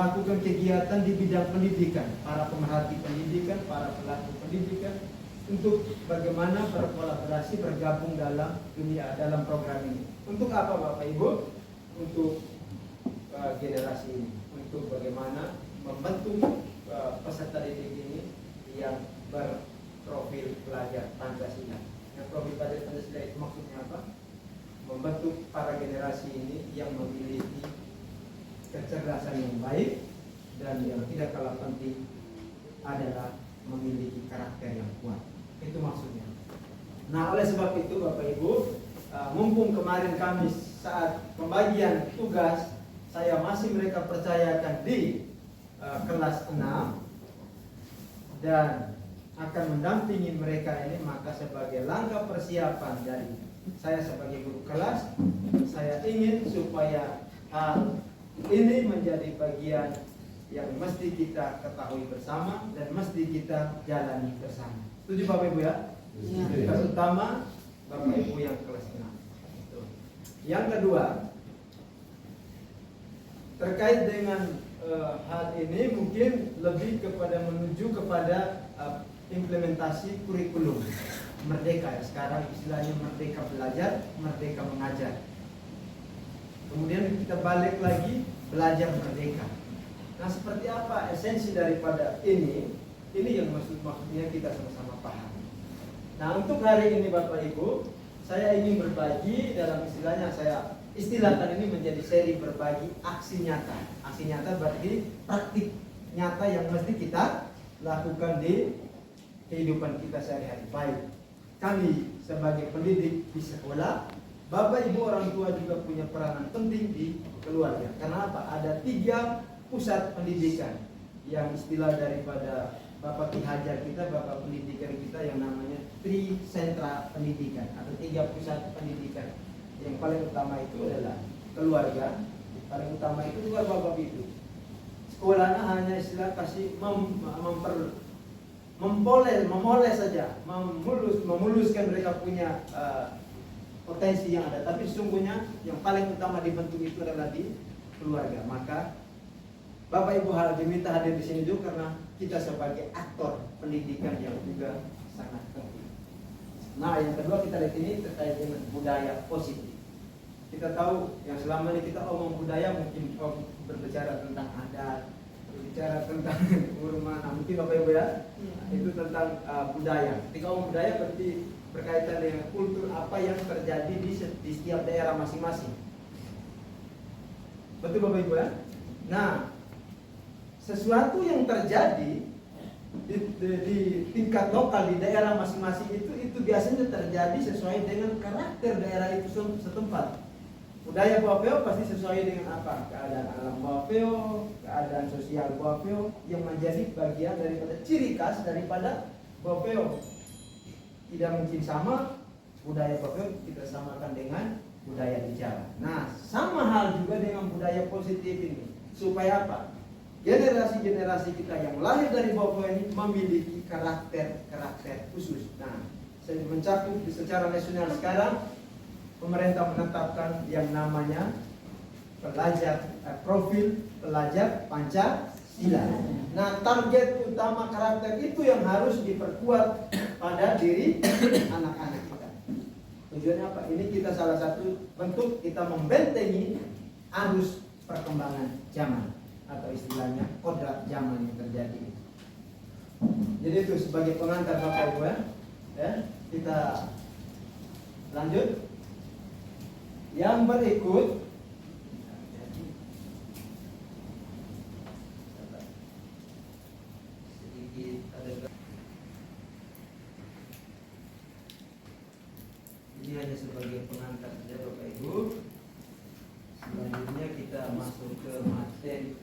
melakukan kegiatan di bidang pendidikan, para pemerhati pendidikan, para pelaku pendidikan, untuk bagaimana berkolaborasi bergabung dalam dalam program ini. Untuk apa Bapak Ibu? Untuk generasi ini, untuk bagaimana membentuk peserta didik ini yang berprofil pelajar Pancasila. Yang profil pelajar Pancasila itu maksudnya apa? Membentuk para generasi ini yang memiliki kecerdasan yang baik, dan yang tidak kalah penting adalah memiliki karakter yang kuat. Itu maksudnya. Nah, oleh sebab itu Bapak Ibu, mumpung kemarin Kamis saat pembagian tugas saya masih mereka percayakan di kelas 6 dan akan mendampingi mereka ini, maka sebagai langkah persiapan dari saya sebagai guru kelas, saya ingin supaya hal ini menjadi bagian yang mesti kita ketahui bersama dan mesti kita jalani bersama. Setuju Bapak Ibu ya? Ya. Terutama Bapak Ibu yang kelas 6. Yang kedua, terkait dengan hal ini mungkin lebih kepada menuju kepada implementasi kurikulum merdeka ya. Sekarang istilahnya merdeka belajar, merdeka mengajar. Kemudian kita balik lagi belajar merdeka. Nah, seperti apa esensi daripada ini? Ini yang maksudnya kita sama-sama paham. Nah, untuk hari ini Bapak Ibu, saya ingin berbagi dalam istilahnya, saya istilahkan ini menjadi seri berbagi aksi nyata. Aksi nyata berarti praktik nyata yang mesti kita lakukan di kehidupan kita sehari-hari. Baik kami sebagai pendidik di sekolah, Bapak Ibu orang tua juga punya peranan penting di keluarga. Karena apa? Ada 3 pusat pendidikan yang istilah daripada Bapak Ki Hajar kita, Bapak pendidikan kita, yang namanya 3 sentra pendidikan atau 3 pusat pendidikan. Yang paling utama itu adalah keluarga. Paling utama itu juga Bapak Ibu. Sekolahnya hanya istilah kasih memoles saja, memuluskan mereka punya potensi yang ada, tapi sesungguhnya yang paling utama dibentuk itu adalah di keluarga. Maka Bapak Ibu harus diminta hadir di sini juga karena kita sebagai aktor pendidikan yang juga sangat penting. Nah, yang kedua kita lihat ini terkait dengan budaya positif. Kita tahu yang selama ini kita omong budaya mungkin berbicara tentang adat, berbicara tentang mana, mungkin Bapak Ibu ya, itu tentang budaya. Ketika omong budaya berarti berkaitan dengan kultur apa yang terjadi di setiap daerah masing-masing. Betul Bapak Ibu ya? Nah, sesuatu yang terjadi di tingkat lokal di daerah masing-masing itu biasanya terjadi sesuai dengan karakter daerah itu setempat. Budaya Bawapeo pasti sesuai dengan apa? Keadaan alam Bawapeo, keadaan sosial Bawapeo yang menjadi bagian daripada ciri khas daripada Bawapeo. Tidak mungkin sama budaya Bawapeo kita samakan dengan budaya di Jawa. Nah, sama hal juga dengan budaya positif ini. Supaya apa? Generasi-generasi kita yang lahir dari Bawapeo ini memiliki karakter khusus. Nah, saya mencakup secara nasional sekarang pemerintah menetapkan yang namanya profil pelajar Pancasila. Nah, target utama karakter itu yang harus diperkuat pada diri anak-anak kita. Tujuannya apa? Ini kita salah satu bentuk kita membentengi arus perkembangan zaman atau istilahnya kodrat zaman yang terjadi. Jadi itu sebagai pengantar Bapak Ibu ya. Ya, kita lanjut. Yang berikut sedikit ada. Ini hanya sebagai pengantar saja Bapak Ibu. Selanjutnya kita masuk ke materi.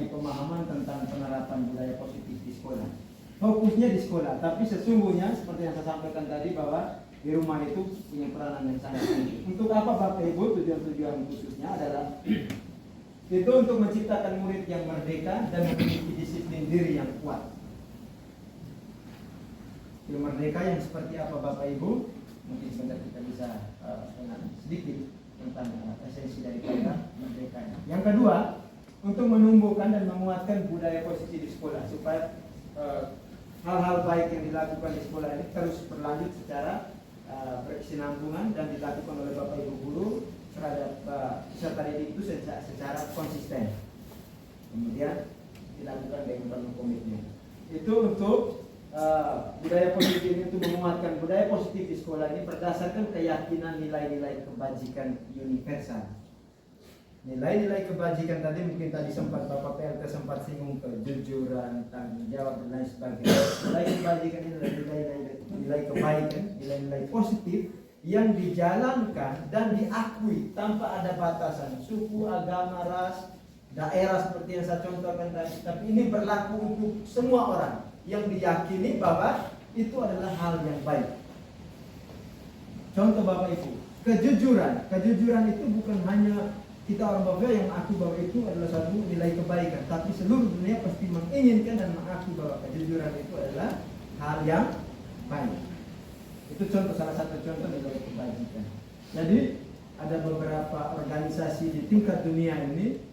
Pemahaman tentang penerapan budaya positif di sekolah. Fokusnya di sekolah, tapi sesungguhnya seperti yang saya sampaikan tadi bahwa di rumah itu punya peranan yang sangat penting. Untuk apa Bapak Ibu? Tujuan-tujuan khususnya adalah itu untuk menciptakan murid yang merdeka dan memiliki disiplin diri yang kuat. Yang merdeka yang seperti apa Bapak Ibu? Mungkin sebentar kita bisa sedikit tentang esensi daripada merdeka. Yang kedua, untuk menumbuhkan dan menguatkan budaya positif di sekolah supaya hal-hal baik yang dilakukan di sekolah ini terus berlanjut secara berkesinambungan dan dilakukan oleh Bapak Ibu guru terhadap peserta didik itu secara konsisten. Kemudian dilakukan dengan penuh komitmen. Itu untuk budaya positif ini, untuk menguatkan budaya positif di sekolah ini berdasarkan keyakinan nilai-nilai kebajikan universal. Nilai-nilai kebajikan tadi mungkin tadi sempat Bapak PLT sempat singgung kejujuran, tanggung jawab dan lain sebagainya. Nilai kebajikan ini adalah nilai kebaikan, nilai-nilai positif yang dijalankan dan diakui tanpa ada batasan suku, agama, ras, daerah seperti yang saya contohkan tadi. Tapi ini berlaku untuk semua orang yang diyakini bahwa itu adalah hal yang baik. Contoh Bapak Ibu, kejujuran itu bukan hanya kita orang Bapak yang mengaku bahwa itu adalah satu nilai kebaikan, tapi seluruh dunia pasti menginginkan dan mengaku bahwa kejujuran itu adalah hal yang baik. Itu salah satu contoh nilai kebajikan. Jadi ada beberapa organisasi di tingkat dunia ini,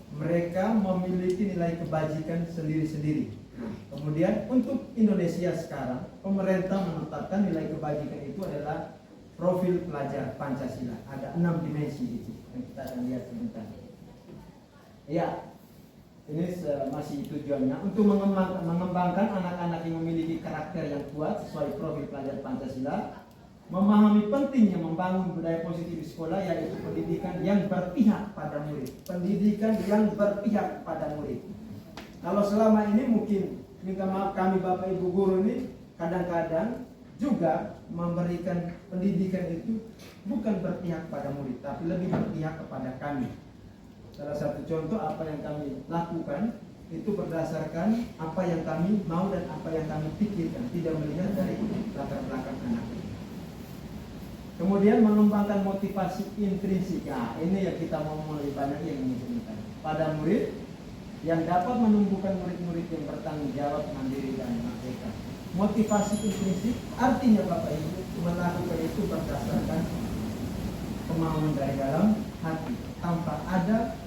mereka memiliki nilai kebajikan sendiri-sendiri. Kemudian untuk Indonesia sekarang, pemerintah menetapkan nilai kebajikan itu adalah profil pelajar Pancasila. Ada 6 dimensi itu yang kita akan lihat sebentar. Ya, ini masih tujuannya untuk mengembangkan anak-anak yang memiliki karakter yang kuat sesuai profil pelajar Pancasila, memahami pentingnya membangun budaya positif di sekolah, yaitu pendidikan yang berpihak pada murid. Pendidikan yang berpihak pada murid. Kalau selama ini mungkin minta maaf kami Bapak Ibu guru ini kadang-kadang juga memberikan pendidikan itu bukan berpihak pada murid, tapi lebih berpihak kepada kami. Salah satu contoh apa yang kami lakukan itu berdasarkan apa yang kami mau dan apa yang kami pikirkan, tidak melihat dari latar belakang anak. Kemudian mengembangkan motivasi intrinsik. Nah, ini yang kita mau mulai banyak yang menginginkan pada murid yang dapat menumbuhkan murid-murid yang bertanggung jawab, mandiri dan merdeka. Motivasi intrinsik artinya Bapak Ibu melakukan itu berdasarkan kemauan dari dalam hati, tanpa ada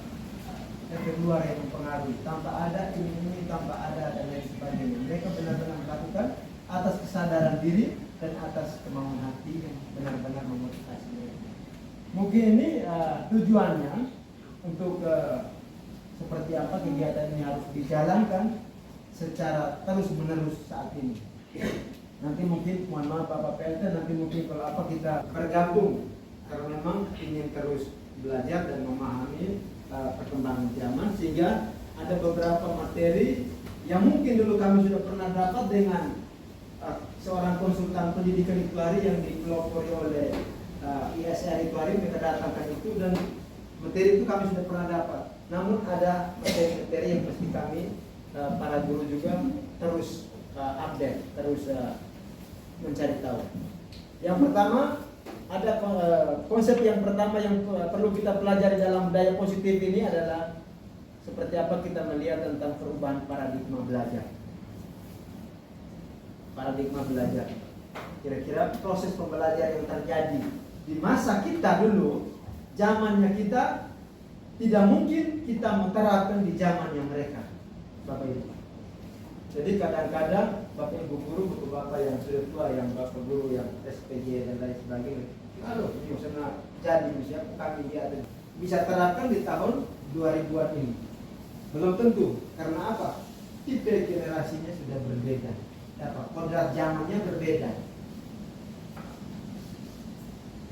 efek luar yang mempengaruhi, tanpa ada ini, tanpa ada dan lain sebagainya. Mereka benar-benar melakukan atas kesadaran diri dan atas kemauan hati yang benar-benar memotivasi mereka. Mungkin ini tujuannya untuk seperti apa kegiatan ini harus dijalankan secara terus-menerus saat ini. Nanti mungkin, mohon maaf Bapak PLT, nanti mungkin kalau apa kita bergabung karena memang ingin terus belajar dan memahami perkembangan zaman, sehingga ada beberapa materi yang mungkin dulu kami sudah pernah dapat dengan seorang konsultan pendidikan Ituari yang dipelopori oleh ISR Ituari, kita datangkan itu dan materi itu kami sudah pernah dapat. Namun ada materi-materi yang pasti kami para guru juga terus update, terus mencari tahu. Yang pertama ada konsep yang pertama yang perlu kita pelajari dalam budaya positif ini adalah seperti apa kita melihat tentang perubahan paradigma belajar. Paradigma belajar. Kira-kira proses pembelajaran yang terjadi di masa kita dulu, zamannya kita, tidak mungkin kita menerapkan di zamannya mereka, Bapak Ibu. Jadi kadang-kadang Bapak Ibu guru, Bapak yang sudah tua, yang Bapak guru yang SPJ dan lain sebagainya, lalu misalnya jadi misalnya kami dia ada bisa terapkan di tahun 2000-an ini. Belum tentu, karena apa? Tipe generasinya sudah berbeda, kodrat zamannya berbeda.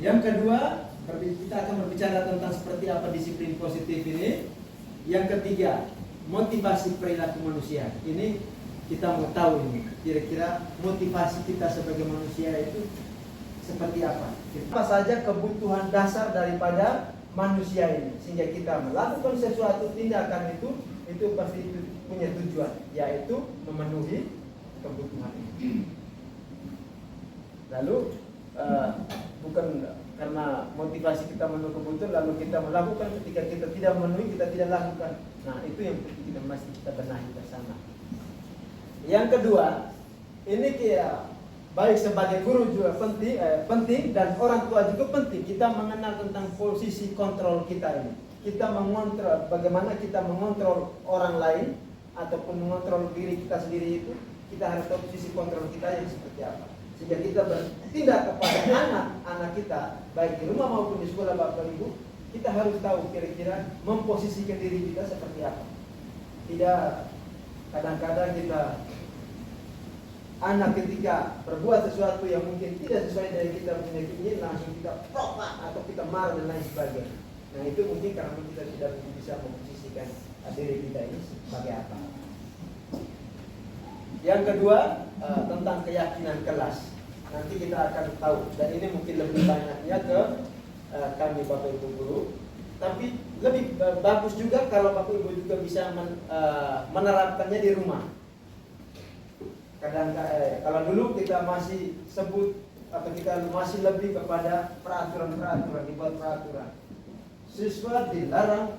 Yang kedua, kita akan berbicara tentang seperti apa disiplin positif ini. Yang ketiga, motivasi perilaku manusia. Ini kita mau tahu ini, kira-kira motivasi kita sebagai manusia itu seperti apa? Apa saja kebutuhan dasar daripada manusia ini, sehingga kita melakukan sesuatu tindakan itu pasti punya tujuan, yaitu memenuhi kebutuhan ini. Lalu bukan karena motivasi kita memenuhi kebutuhan lalu kita melakukan, ketika kita tidak memenuhi kita tidak lakukan. Nah, itu yang kita mesti kita benahi bersama. Yang kedua, ini baik sebagai guru juga penting dan orang tua juga penting kita mengenal tentang posisi kontrol kita ini. Kita mengontrol, bagaimana kita mengontrol orang lain ataupun mengontrol diri kita sendiri itu, kita harus tahu posisi kontrol kita yang seperti apa. Sehingga kita bertindak kepada anak-anak kita, baik di rumah maupun di sekolah Bapak Ibu, kita harus tahu kira-kira memposisikan diri kita seperti apa. Tidak kadang-kadang kita anak ketika berbuat sesuatu yang mungkin tidak sesuai dari kita punya keinginan, langsung kita propak atau kita marah dan lain sebagainya. Nah, itu mungkin karena kita tidak bisa memposisikan diri kita ini sebagai apa. Yang kedua, tentang keyakinan kelas. Nanti kita akan tahu, dan ini mungkin lebih banyaknya ke kami Bapak Ibu guru. Tapi lebih bagus juga kalau Bapak Ibu juga bisa menerapkannya di rumah. Kalau dulu kita masih sebut atau kita masih lebih kepada peraturan-peraturan, dibuat peraturan. Siswa dilarang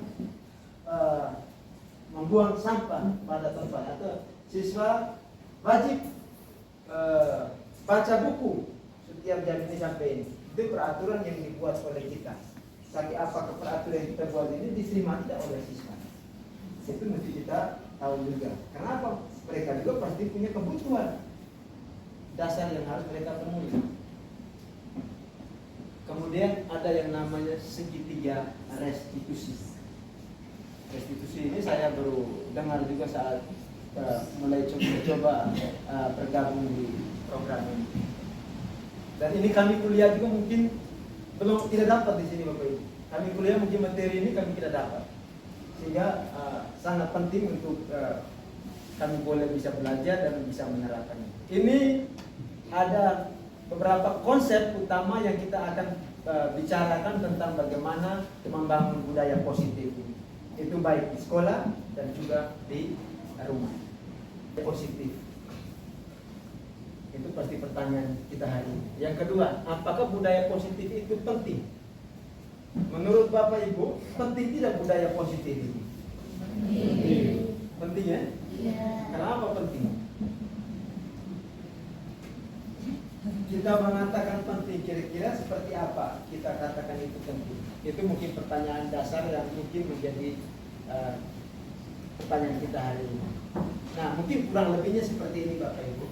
membuang sampah pada tempat, atau siswa wajib baca buku setiap jam ini sampai ini. Itu peraturan yang dibuat oleh kita. Tapi apakah peraturan yang kita buat ini diterima tidak oleh siswa? Itu mesti kita tahu juga. Kenapa? Mereka juga pasti punya kebutuhan dasar yang harus mereka penuhi. Kemudian ada yang namanya segitiga restitusi. Restitusi ini saya baru dengar juga saat mulai coba bergabung di program ini. Dan ini kami kuliah juga mungkin belum tidak dapat di sini Bapak Ibu. Kami kuliah mungkin materi ini kami tidak dapat. Sehingga sangat penting untuk kami boleh bisa belajar dan bisa menerapkannya. Ini ada beberapa konsep utama yang kita akan bicarakan tentang bagaimana membangun budaya positif ini. Itu baik di sekolah dan juga di rumah. Positif. Itu pasti pertanyaan kita hari ini. Yang kedua, apakah budaya positif itu penting? Menurut Bapak Ibu, penting tidak budaya positif ini? Penting ya? Kenapa penting? Kita mengatakan penting, kira-kira seperti apa kita katakan itu penting? Itu mungkin pertanyaan dasar yang mungkin menjadi pertanyaan kita hari ini. Nah, mungkin kurang lebihnya seperti ini Bapak Ibu.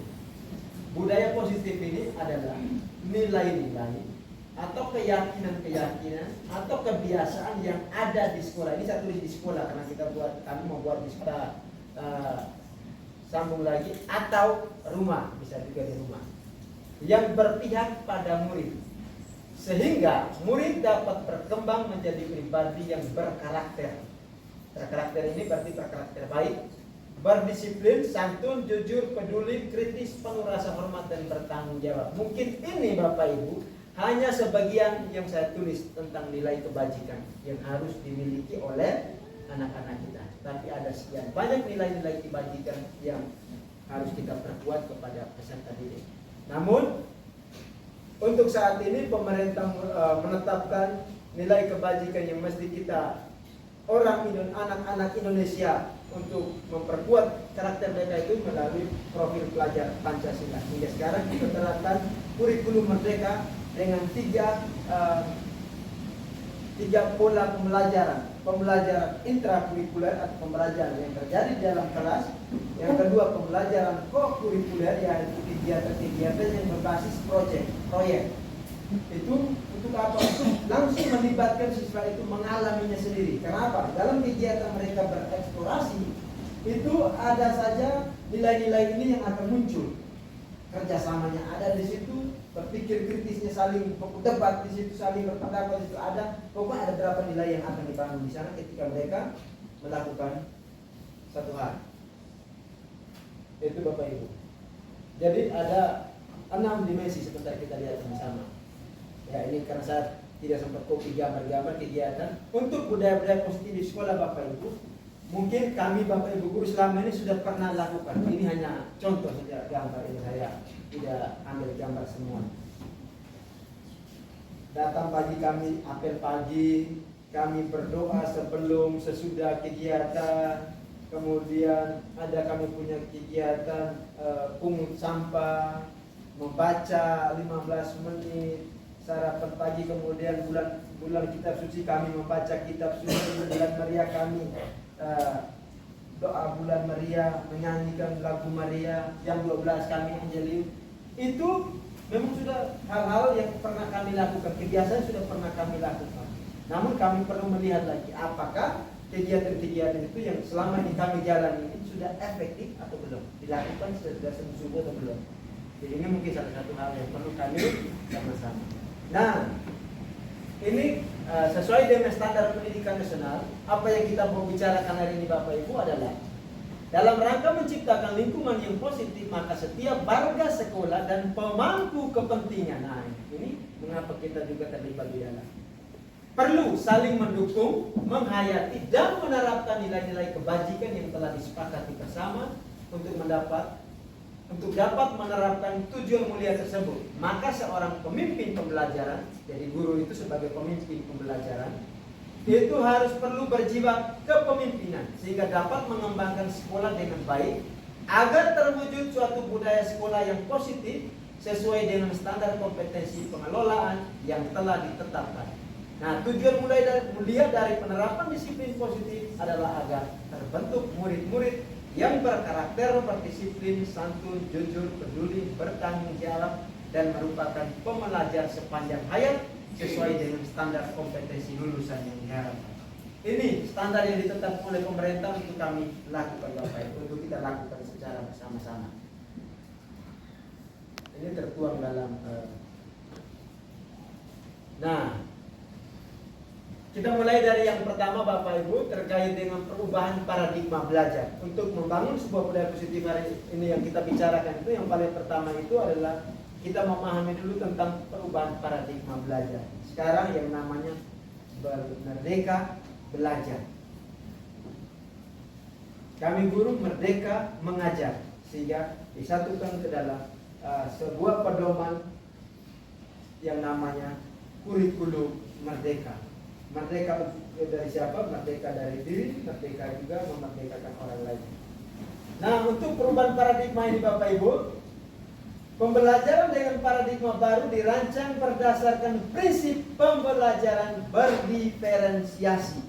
Budaya positif ini adalah nilai-nilai atau keyakinan-keyakinan atau kebiasaan yang ada di sekolah. Ini saya tulis di sekolah karena kami membuat di sekolah, sambung lagi, atau rumah, bisa juga di rumah, yang berpihak pada murid, sehingga murid dapat berkembang menjadi pribadi yang berkarakter. Berkarakter ini berarti berkarakter baik, berdisiplin, santun, jujur, peduli, kritis, penuh rasa hormat dan bertanggung jawab. Mungkin ini Bapak Ibu hanya sebagian yang saya tulis tentang nilai kebajikan yang harus dimiliki oleh anak-anak kita. Tapi ada sekian banyak nilai-nilai kebajikan yang harus kita perkuat kepada peserta didik. Namun Untuk saat ini pemerintah menetapkan nilai kebajikan yang mesti kita anak-anak Indonesia untuk memperkuat karakter mereka itu melalui profil pelajar Pancasila. Hingga sekarang kita terapkan kurikulum merdeka dengan tiga pola pembelajaran intrakurikuler atau pembelajaran yang terjadi di dalam kelas. Yang kedua, pembelajaran kokurikuler, yaitu kegiatan-kegiatan yang berbasis proyek. Itu untuk apa? Untuk langsung melibatkan siswa itu mengalaminya sendiri. Kenapa? Dalam kegiatan mereka bereksplorasi itu ada saja nilai-nilai ini yang akan muncul. Kerjasamanya ada di situ, berpikir kritisnya saling berdebat di situ, saling berpendapat di situ ada. Pokoknya ada beberapa nilai yang akan dibangun di sana ketika mereka melakukan satu hal. Itu Bapak Ibu. Jadi ada 6 dimensi sebentar kita lihat sama-sama. Ya, ini karena saya tidak sempat copy gambar-gambar kegiatan untuk budaya-budaya positif di sekolah Bapak Ibu. Mungkin kami Bapak Ibu guru selama ini sudah pernah lakukan. Ini hanya contoh saja gambar ini, saya tidak ambil gambar semua. Datang pagi kami apel pagi, kami berdoa sebelum sesudah kegiatan. Kemudian ada kami punya kegiatan pungut sampah, membaca 15 menit. Sarapan pagi, kemudian bulan kitab suci kami membaca kitab suci. Bulan Maria kami doa bulan Maria, menyanyikan lagu Maria. Yang 12 kami Angelium. Itu memang sudah hal-hal yang pernah kami lakukan, kebiasaan sudah pernah kami lakukan. Namun kami perlu melihat lagi apakah kegiatan-kegiatan itu yang selama ini kami jalani ini sudah efektif atau belum, dilakukan sudah sungguh-sungguh atau belum. Jadi ini mungkin salah satu hal yang perlu kami sama-sama. Nah, ini sesuai dengan standar pendidikan nasional. Apa yang kita mau bicarakan hari ini Bapak Ibu adalah dalam rangka menciptakan lingkungan yang positif, maka setiap warga sekolah dan pemangku kepentingan. Nah, ini mengapa kita juga terlibat di dalam. Perlu saling mendukung, menghayati dan menerapkan nilai-nilai kebajikan yang telah disepakati bersama untuk dapat menerapkan tujuan mulia tersebut. Maka seorang pemimpin pembelajaran, jadi guru itu sebagai pemimpin pembelajaran, itu harus perlu berjiwa kepemimpinan sehingga dapat mengembangkan sekolah dengan baik agar terwujud suatu budaya sekolah yang positif sesuai dengan standar kompetensi pengelolaan yang telah ditetapkan. Nah, tujuan mulia dari penerapan disiplin positif adalah agar terbentuk murid-murid yang berkarakter berdisiplin, santun, jujur, peduli, bertanggung jawab, dan merupakan pembelajar sepanjang hayat sesuai dengan standar kompetensi lulusan yang diharapkan. Ini standar yang ditetapkan oleh pemerintah untuk kami lakukan Bapak Ibu, untuk kita lakukan secara bersama-sama. Ini tertuang dalam Nah, kita mulai dari yang pertama Bapak Ibu terkait dengan perubahan paradigma belajar. Untuk membangun sebuah budaya positif hari ini yang kita bicarakan itu yang paling pertama itu adalah kita memahami dulu tentang perubahan paradigma belajar. Sekarang yang namanya merdeka belajar. Kami guru merdeka mengajar sehingga disatukan ke dalam sebuah pedoman yang namanya kurikulum merdeka. Merdeka dari siapa? Merdeka dari diri, merdeka juga memerdekakan orang lain. Nah, untuk perubahan paradigma ini Bapak Ibu, pembelajaran dengan paradigma baru dirancang berdasarkan prinsip pembelajaran berdiferensiasi,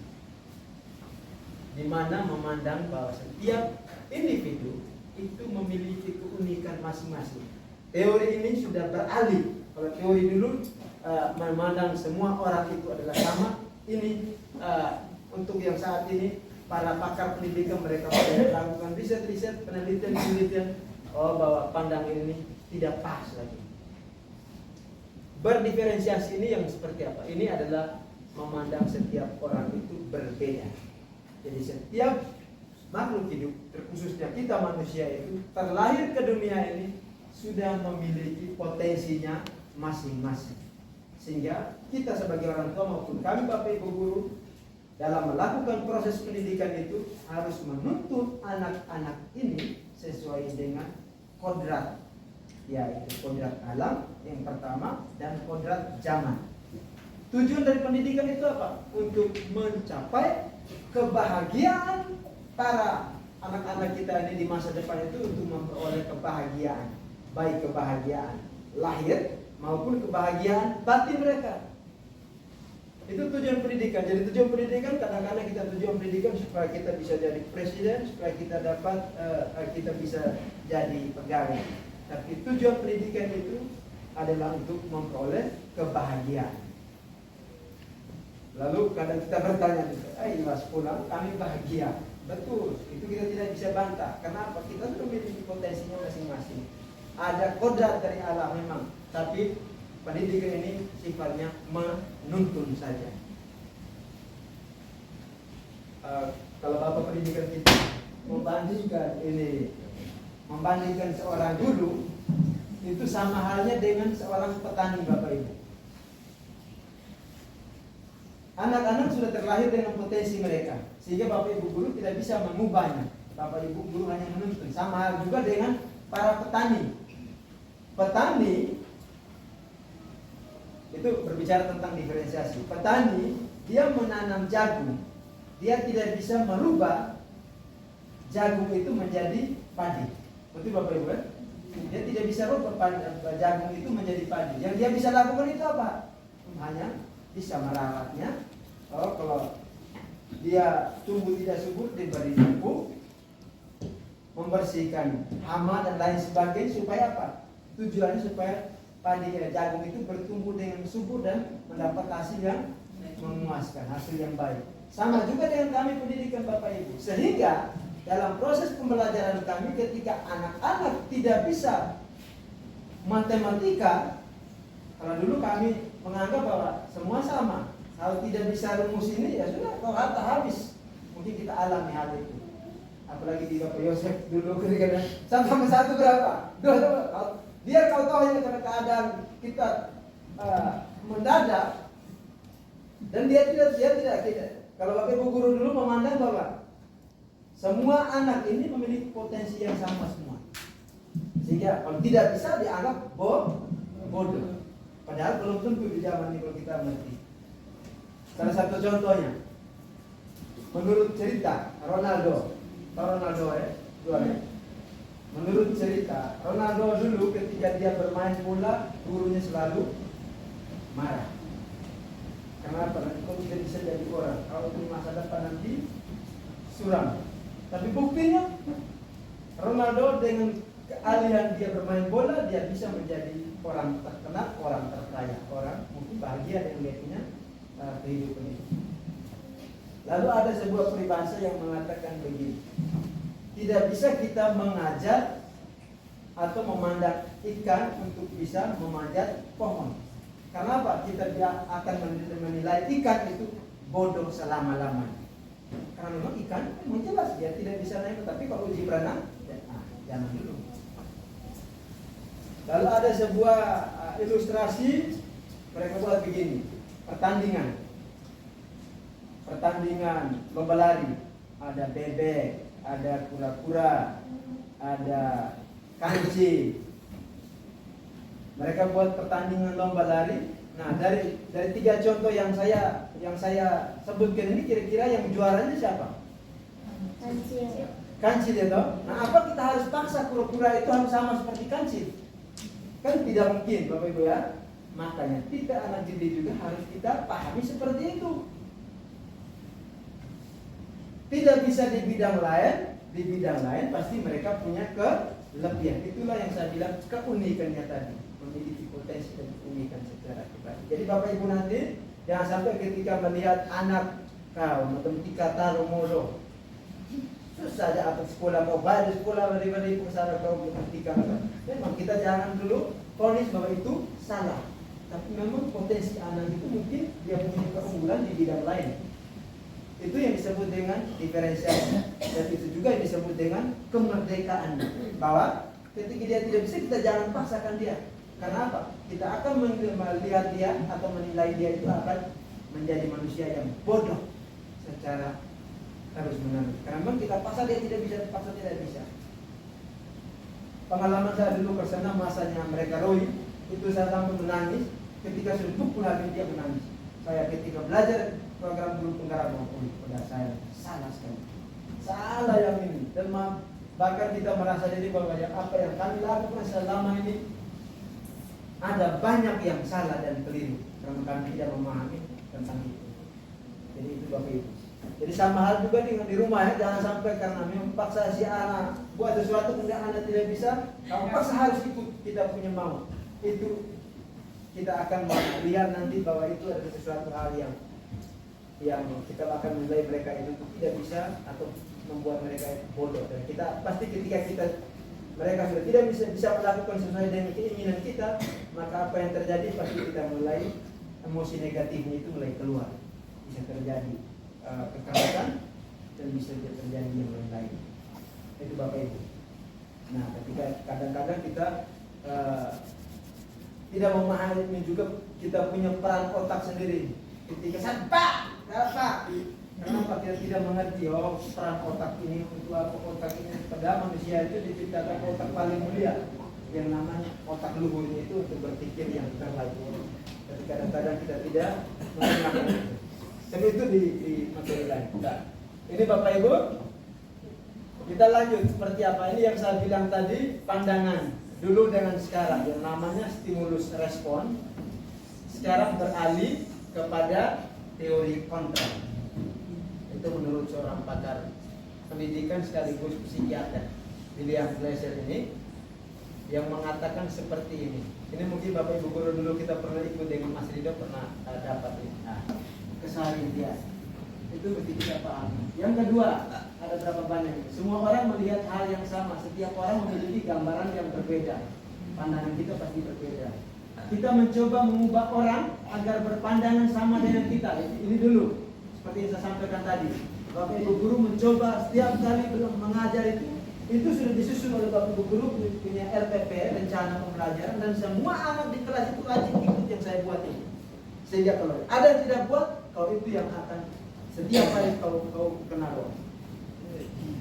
di mana memandang bahwa setiap individu itu memiliki keunikan masing-masing. Teori ini sudah beralih. Kalau teori dulu memandang semua orang itu adalah sama. Ini untuk yang saat ini para pakar pendidikan mereka melakukan riset-riset, penelitian bahwa pandangan ini tidak pas lagi. Berdiferensiasi ini yang seperti apa? Ini adalah memandang setiap orang itu berbeda. Jadi setiap makhluk hidup, terkhususnya kita manusia itu terlahir ke dunia ini sudah memiliki potensinya masing-masing. Sehingga kita sebagai orang tua maupun kami Bapak Ibu guru dalam melakukan proses pendidikan itu harus menuntut anak-anak ini sesuai dengan kodrat yaitu kodrat alam yang pertama dan kodrat zaman. Tujuan dari pendidikan itu apa? Untuk mencapai kebahagiaan para anak-anak kita ini di masa depan itu, untuk memperoleh kebahagiaan, baik kebahagiaan lahir maupun kebahagiaan batin mereka. Itu tujuan pendidikan. Jadi tujuan pendidikan, kadang-kadang kita tujuan pendidikan supaya kita bisa jadi presiden, supaya kita dapat kita bisa jadi pegawai. Tapi tujuan pendidikan itu adalah untuk memperoleh kebahagiaan. Lalu kadang kita bertanya, pas pulang kami bahagia. Betul, itu kita tidak bisa bantah. Kenapa? Kita sudah memiliki potensinya masing-masing. Ada kodrat dari Allah memang, tapi pendidikan ini sifatnya menuntun saja. Kalau Bapak pendidikan kita membandingkan seorang guru, itu sama halnya dengan seorang petani, Bapak Ibu. Anak-anak sudah terlahir dengan potensi mereka, sehingga Bapak Ibu guru tidak bisa mengubahnya. Bapak Ibu guru hanya menuntun. Sama hal juga dengan para petani. Petani itu berbicara tentang diferensiasi. Petani, dia menanam jagung, dia tidak bisa merubah jagung itu menjadi padi. Betul Bapak Ibu kan? Dia tidak bisa rubah jagung itu menjadi padi. Yang dia bisa lakukan itu apa? Hanya bisa merawatnya. Kalau dia tumbuh tidak subur, diberi pupuk, membersihkan hama dan lain sebagainya, supaya apa? Tujuannya supaya padi jagung itu bertumbuh dengan subur dan mendapat hasil yang memuaskan, hasil yang baik. Sama juga dengan kami pendidikan Bapak Ibu. Sehingga dalam proses pembelajaran kami, ketika anak-anak tidak bisa matematika, kalau dulu kami menganggap bahwa semua sama. Kalau tidak bisa rumus ini, ya sudah, kau rata habis. Mungkin kita alami hal itu. Apalagi di Bapak Yosef dulu ketika sama satu berapa? Dua. Biar kau tahu ini karena keadaan kita mendadak, dan dia tidak. Kalau Bapak Ibu guru dulu memandang bahwa semua anak ini memiliki potensi yang sama semua. Sehingga kalau tidak bisa dianggap bodoh. Padahal belum tentu di zaman ini kalau kita mengerti. Salah satu contohnya, menurut cerita Ronaldo menurut cerita Ronaldo dulu ketika dia bermain bola, gurunya selalu marah. Kenapa? Kau tidak bisa jadi orang, kalau di masa depan nanti suram. Tapi buktinya Ronaldo dengan keahlian dia bermain bola, dia bisa menjadi orang terkenal, orang terkaya, orang mungkin bahagia dengan dia punya kehidupan itu. Lalu ada sebuah peribahasa yang mengatakan begini, tidak bisa kita mengajar atau memandang ikan untuk bisa memanjat pohon. Karena apa? Kita akan menilai ikan itu bodoh selama-lamanya. Karena memang ikan memang jelas dia tidak bisa naik, tapi kalau uji berenang, jangan dulu. Lalu ada sebuah ilustrasi, mereka buat begini, pertandingan lomba lari, ada bebek, ada kura-kura, ada kancing. Mereka buat pertandingan lomba lari. Nah, dari 3 contoh yang saya sebutkan ini, kira-kira yang juaranya siapa? Kancil ya toh? Nah, apa kita harus paksa kura-kura itu harus sama seperti kancil? Kan tidak mungkin, Bapak Ibu ya. Makanya kita anak didik juga harus kita pahami seperti itu. Tidak bisa di bidang lain pasti mereka punya kelebihan. Itulah yang saya bilang keunikannya tadi, memiliki potensi dan keunikan secara pribadi. Jadi Bapak Ibu nanti jangan sampai ketika melihat anak kau matematika taruh modo, susah aja atau sekolah kau bayar di sekolah daripada ibu kesana kau matematika. Memang kita jangan dulu ponis bahwa itu salah. Tapi memang potensi anak itu mungkin dia punya keunggulan di bidang lain. Itu yang disebut dengan diferensiasi. Dan itu juga yang disebut dengan kemerdekaan. Bahwa ketika dia tidak bisa, kita jangan paksakan dia. Karena apa? Kita akan melihat dia atau menilai dia itu akan menjadi manusia yang bodoh secara terus menerus. Karena memang kita paksa dia tidak bisa, paksa tidak bisa. pengalaman saya dulu ke sana masanya mereka Roy, itu saya sampai menangis ketika sudah pukul habis dia menangis. Saya ketika belajar program guru penggaraman, udah saya salah sekali, salah yang ini, dan bahkan kita merasa diri bahwa apa yang kami lakukan selama ini ada banyak yang salah dan keliru karena kami tidak memahami tentang itu. Jadi itu Bapak Ibu. Jadi sama hal juga dengan di rumah ya, jangan sampai karena memang paksa si anak buat sesuatu kemudian anak tidak bisa, kamu paksa harus ikut kita punya mau. Itu kita akan melihat nanti bahwa itu adalah sesuatu hal yang kita akan menilai mereka itu tidak bisa atau membuat mereka bodoh. Dan kita pasti ketika mereka sudah tidak bisa melakukan sesuai dengan keinginan kita, maka apa yang terjadi pasti kita mulai emosi negatifnya itu mulai keluar, bisa terjadi kekerasan dan bisa terjadi yang lain-lain. Itu Bapak Ibu. Nah, ketika kadang-kadang kita tidak memahami juga kita punya peran otak sendiri. Ketika kenapa kita tidak mengerti peran otak ini untuk apa, otak ini pada manusia itu diciptakan otak paling mulia yang namanya otak luhurnya itu untuk berpikir yang terlalu. Tapi kadang-kadang kita tidak menggunakan itu. Dan itu di materi lain. Nah, ini Bapak Ibu, kita lanjut seperti apa ini yang saya bilang tadi, pandangan dulu dengan sekarang yang namanya stimulus respon. Sekarang beralih kepada teori kontra. Itu menurut seorang pakar pendidikan sekaligus psikiater, William Glasser ini, yang mengatakan seperti ini. Ini mungkin Bapak Ibu guru dulu kita pernah ikut dengan Mas Rido pernah dapat ini. Nah, kesalahan dia itu mesti kita paham. Yang kedua, ada berapa banyak? Semua orang melihat hal yang sama. Setiap orang memiliki gambaran yang berbeda. Pandangan kita pasti berbeda. Kita mencoba mengubah orang agar berpandangan sama dengan kita. Ini dulu, seperti yang saya sampaikan tadi. Bapak Ibu guru mencoba setiap kali belum mengajar itu sudah disusun oleh Bapak Ibu guru punya RPP, rencana pembelajaran, dan semua anak di kelas itu wajib ikut yang saya buat ini. Sehingga kalau ada yang tidak buat, kau itu yang akan setiap hari kau kena roh.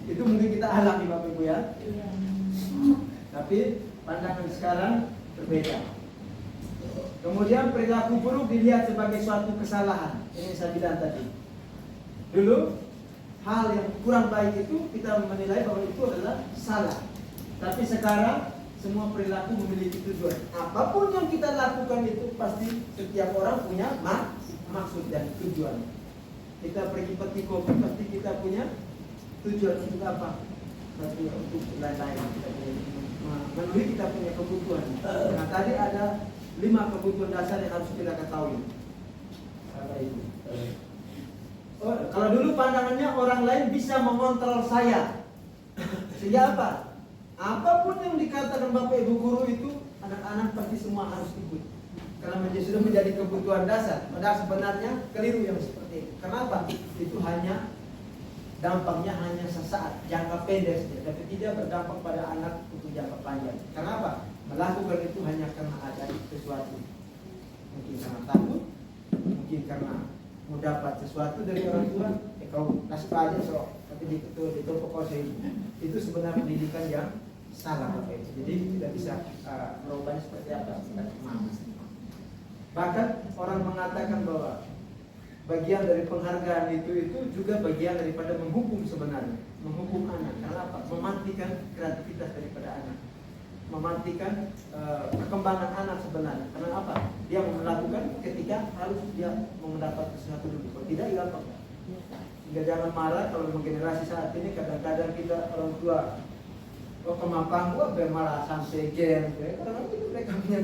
Itu mungkin kita alami Bapak Ibu ya. Tapi pandangan sekarang berbeda. Kemudian perilaku buruk dilihat sebagai suatu kesalahan. Ini saya bilang tadi. Dulu hal yang kurang baik itu kita menilai bahwa itu adalah salah. Tapi sekarang semua perilaku memiliki tujuan. Apapun yang kita lakukan itu pasti setiap orang punya maksud dan tujuan. Kita pergi peti kopi pasti kita punya tujuan untuk apa? Satu untuk lain-lain. Kita memenuhi kita punya kebutuhan. Nah tadi ada 5 kebutuhan dasar yang harus kita ketahui. Apa itu? Kalau dulu pandangannya orang lain bisa mengontrol saya. Sehingga apa? Apapun yang dikatakan Bapak Ibu guru itu anak-anak pasti semua harus ikut. Karena sudah menjadi kebutuhan dasar. Padahal sebenarnya keliru yang seperti itu. Kenapa? Itu hanya dampaknya hanya sesaat, jangka pendek saja, tapi tidak berdampak pada anak untuk jangka panjang. Kenapa? Melakukan itu hanya karena ada sesuatu. Mungkin karena takut, mungkin karena mau dapat sesuatu dari orang tua. Kau kasih aja tapi di toko kau itu sebenarnya pendidikan yang salah Bapak Ibu. Jadi tidak bisa merubahnya seperti apa. Bahkan orang mengatakan bahwa bagian dari penghargaan itu juga bagian daripada menghukum sebenarnya, menghukum anak. Karena apa? Mematikan kreativitas daripada anak, mematikan perkembangan anak sebenarnya. Karena apa? Dia melakukan ketika harus dia mendapat sesuatu dulu. Kalau tidak, gampang. Hingga jangan marah kalau generasi saat ini kadang-kadang kita orang tua kemampang gua bermalah sampai gen, karena itu mereka punya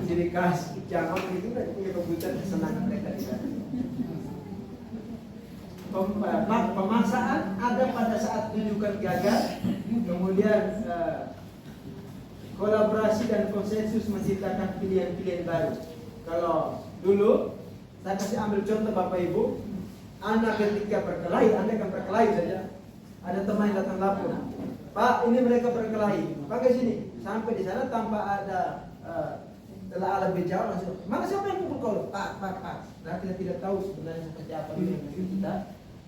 ciri khas jangan begitu, mereka punya kebutuhan kesenangan mereka di sana. Pemaksaan ada pada saat tunjukkan gagal, kemudian kolaborasi dan konsensus menciptakan pilihan-pilihan baru. Kalau dulu saya kasih ambil contoh Bapak Ibu, anak ketika berkelahi, Anda kan berkelahi saja, ada teman yang datang lapor, Pak, ini mereka berkelahi, pakai sini, sampai di sana tanpa ada telah alat berjauh langsung, mana siapa yang pukul kau? Pak. Nah kita tidak tahu sebenarnya seperti apa yang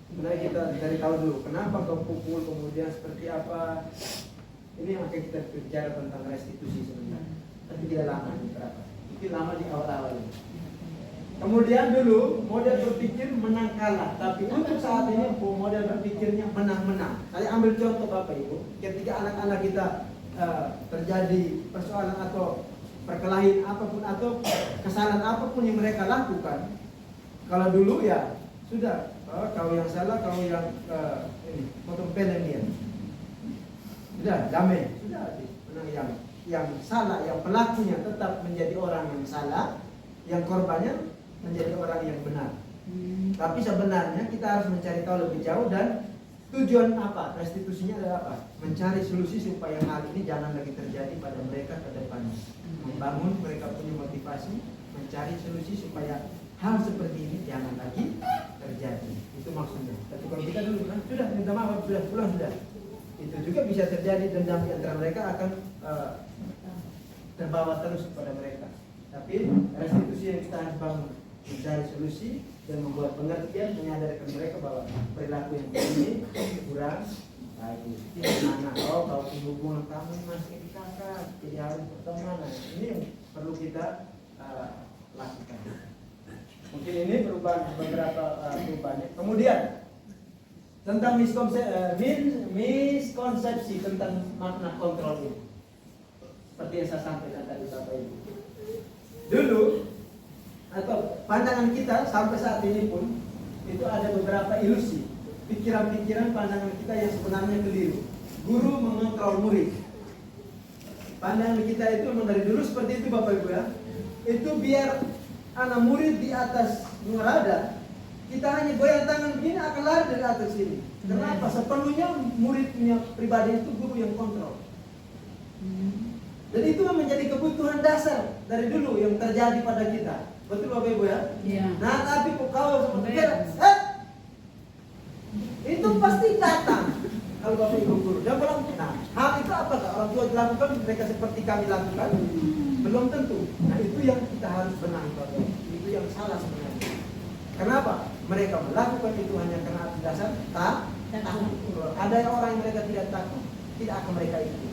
sebenarnya kita cari tahu dulu, kenapa kau pukul, kemudian seperti apa. Ini yang akan kita bicara tentang restitusi sebenarnya. Tapi tidak lama ini berapa? Itu lama di awal-awal ini. Kemudian dulu model berpikir menang kalah, tapi untuk saat ini model berpikirnya menang-menang. Saya ambil contoh Bapak Ibu, ketika anak-anak kita terjadi persoalan atau perkelahian apapun atau kesalahan apapun yang mereka lakukan, kalau dulu ya sudah, kau yang salah, kau yang potong peleng dia, sudah damai, sudah menang yang salah, yang pelakunya tetap menjadi orang yang salah, yang korbannya menjadi orang yang benar. Tapi sebenarnya kita harus mencari tahu lebih jauh dan tujuan apa? Restitusinya adalah apa? Mencari solusi supaya hal ini jangan lagi terjadi pada mereka ke depannya. Membangun mereka punya motivasi, mencari solusi supaya hal seperti ini jangan lagi terjadi. Itu maksudnya. Tapi kalau kita dulu kan sudah minta maaf, sudah pulang sudah. Itu juga bisa terjadi, dendam di antara mereka akan terbawa terus kepada mereka. Tapi restitusi yang kita harus bangun, mencari solusi dan membuat pengertian, menyadarkan mereka bahwa perilaku yang ini kurang baik. Mana kau hubungan kamu masih di kakak, jadi harus pertemanan. Ini yang perlu kita lakukan. Mungkin ini beberapa perubahannya. Kemudian tentang miskonsepsi tentang makna kontrol ini. Seperti yang saya sampaikan tadi Bapak Ibu. Dulu atau pandangan kita sampai saat ini pun itu ada beberapa ilusi, pikiran-pikiran pandangan kita yang sebenarnya keliru. Guru mengontrol murid. Pandangan kita itu memang dari dulu seperti itu Bapak Ibu ya. Itu biar anak murid di atas ngerada, kita hanya goyang tangan begini akan lari dari atas sini. Kenapa? Sepenuhnya muridnya pribadi itu guru yang kontrol. Dan itu menjadi kebutuhan dasar dari dulu yang terjadi pada kita. Betul Bapak Ibu ya? Iya. Nah tapi kalau seperti itu pasti datang. Kalau Bapak Ibu guru, dia bilang, nah hal itu apakah orang tua dilakukan mereka seperti kami lakukan? Belum tentu. Nah itu yang kita harus benahi Bapak Ibu. Itu yang salah sebenarnya. Kenapa? Mereka melakukan itu hanya karena atas dasar takut. Ada orang yang mereka tidak takut, tidak akan mereka ikuti.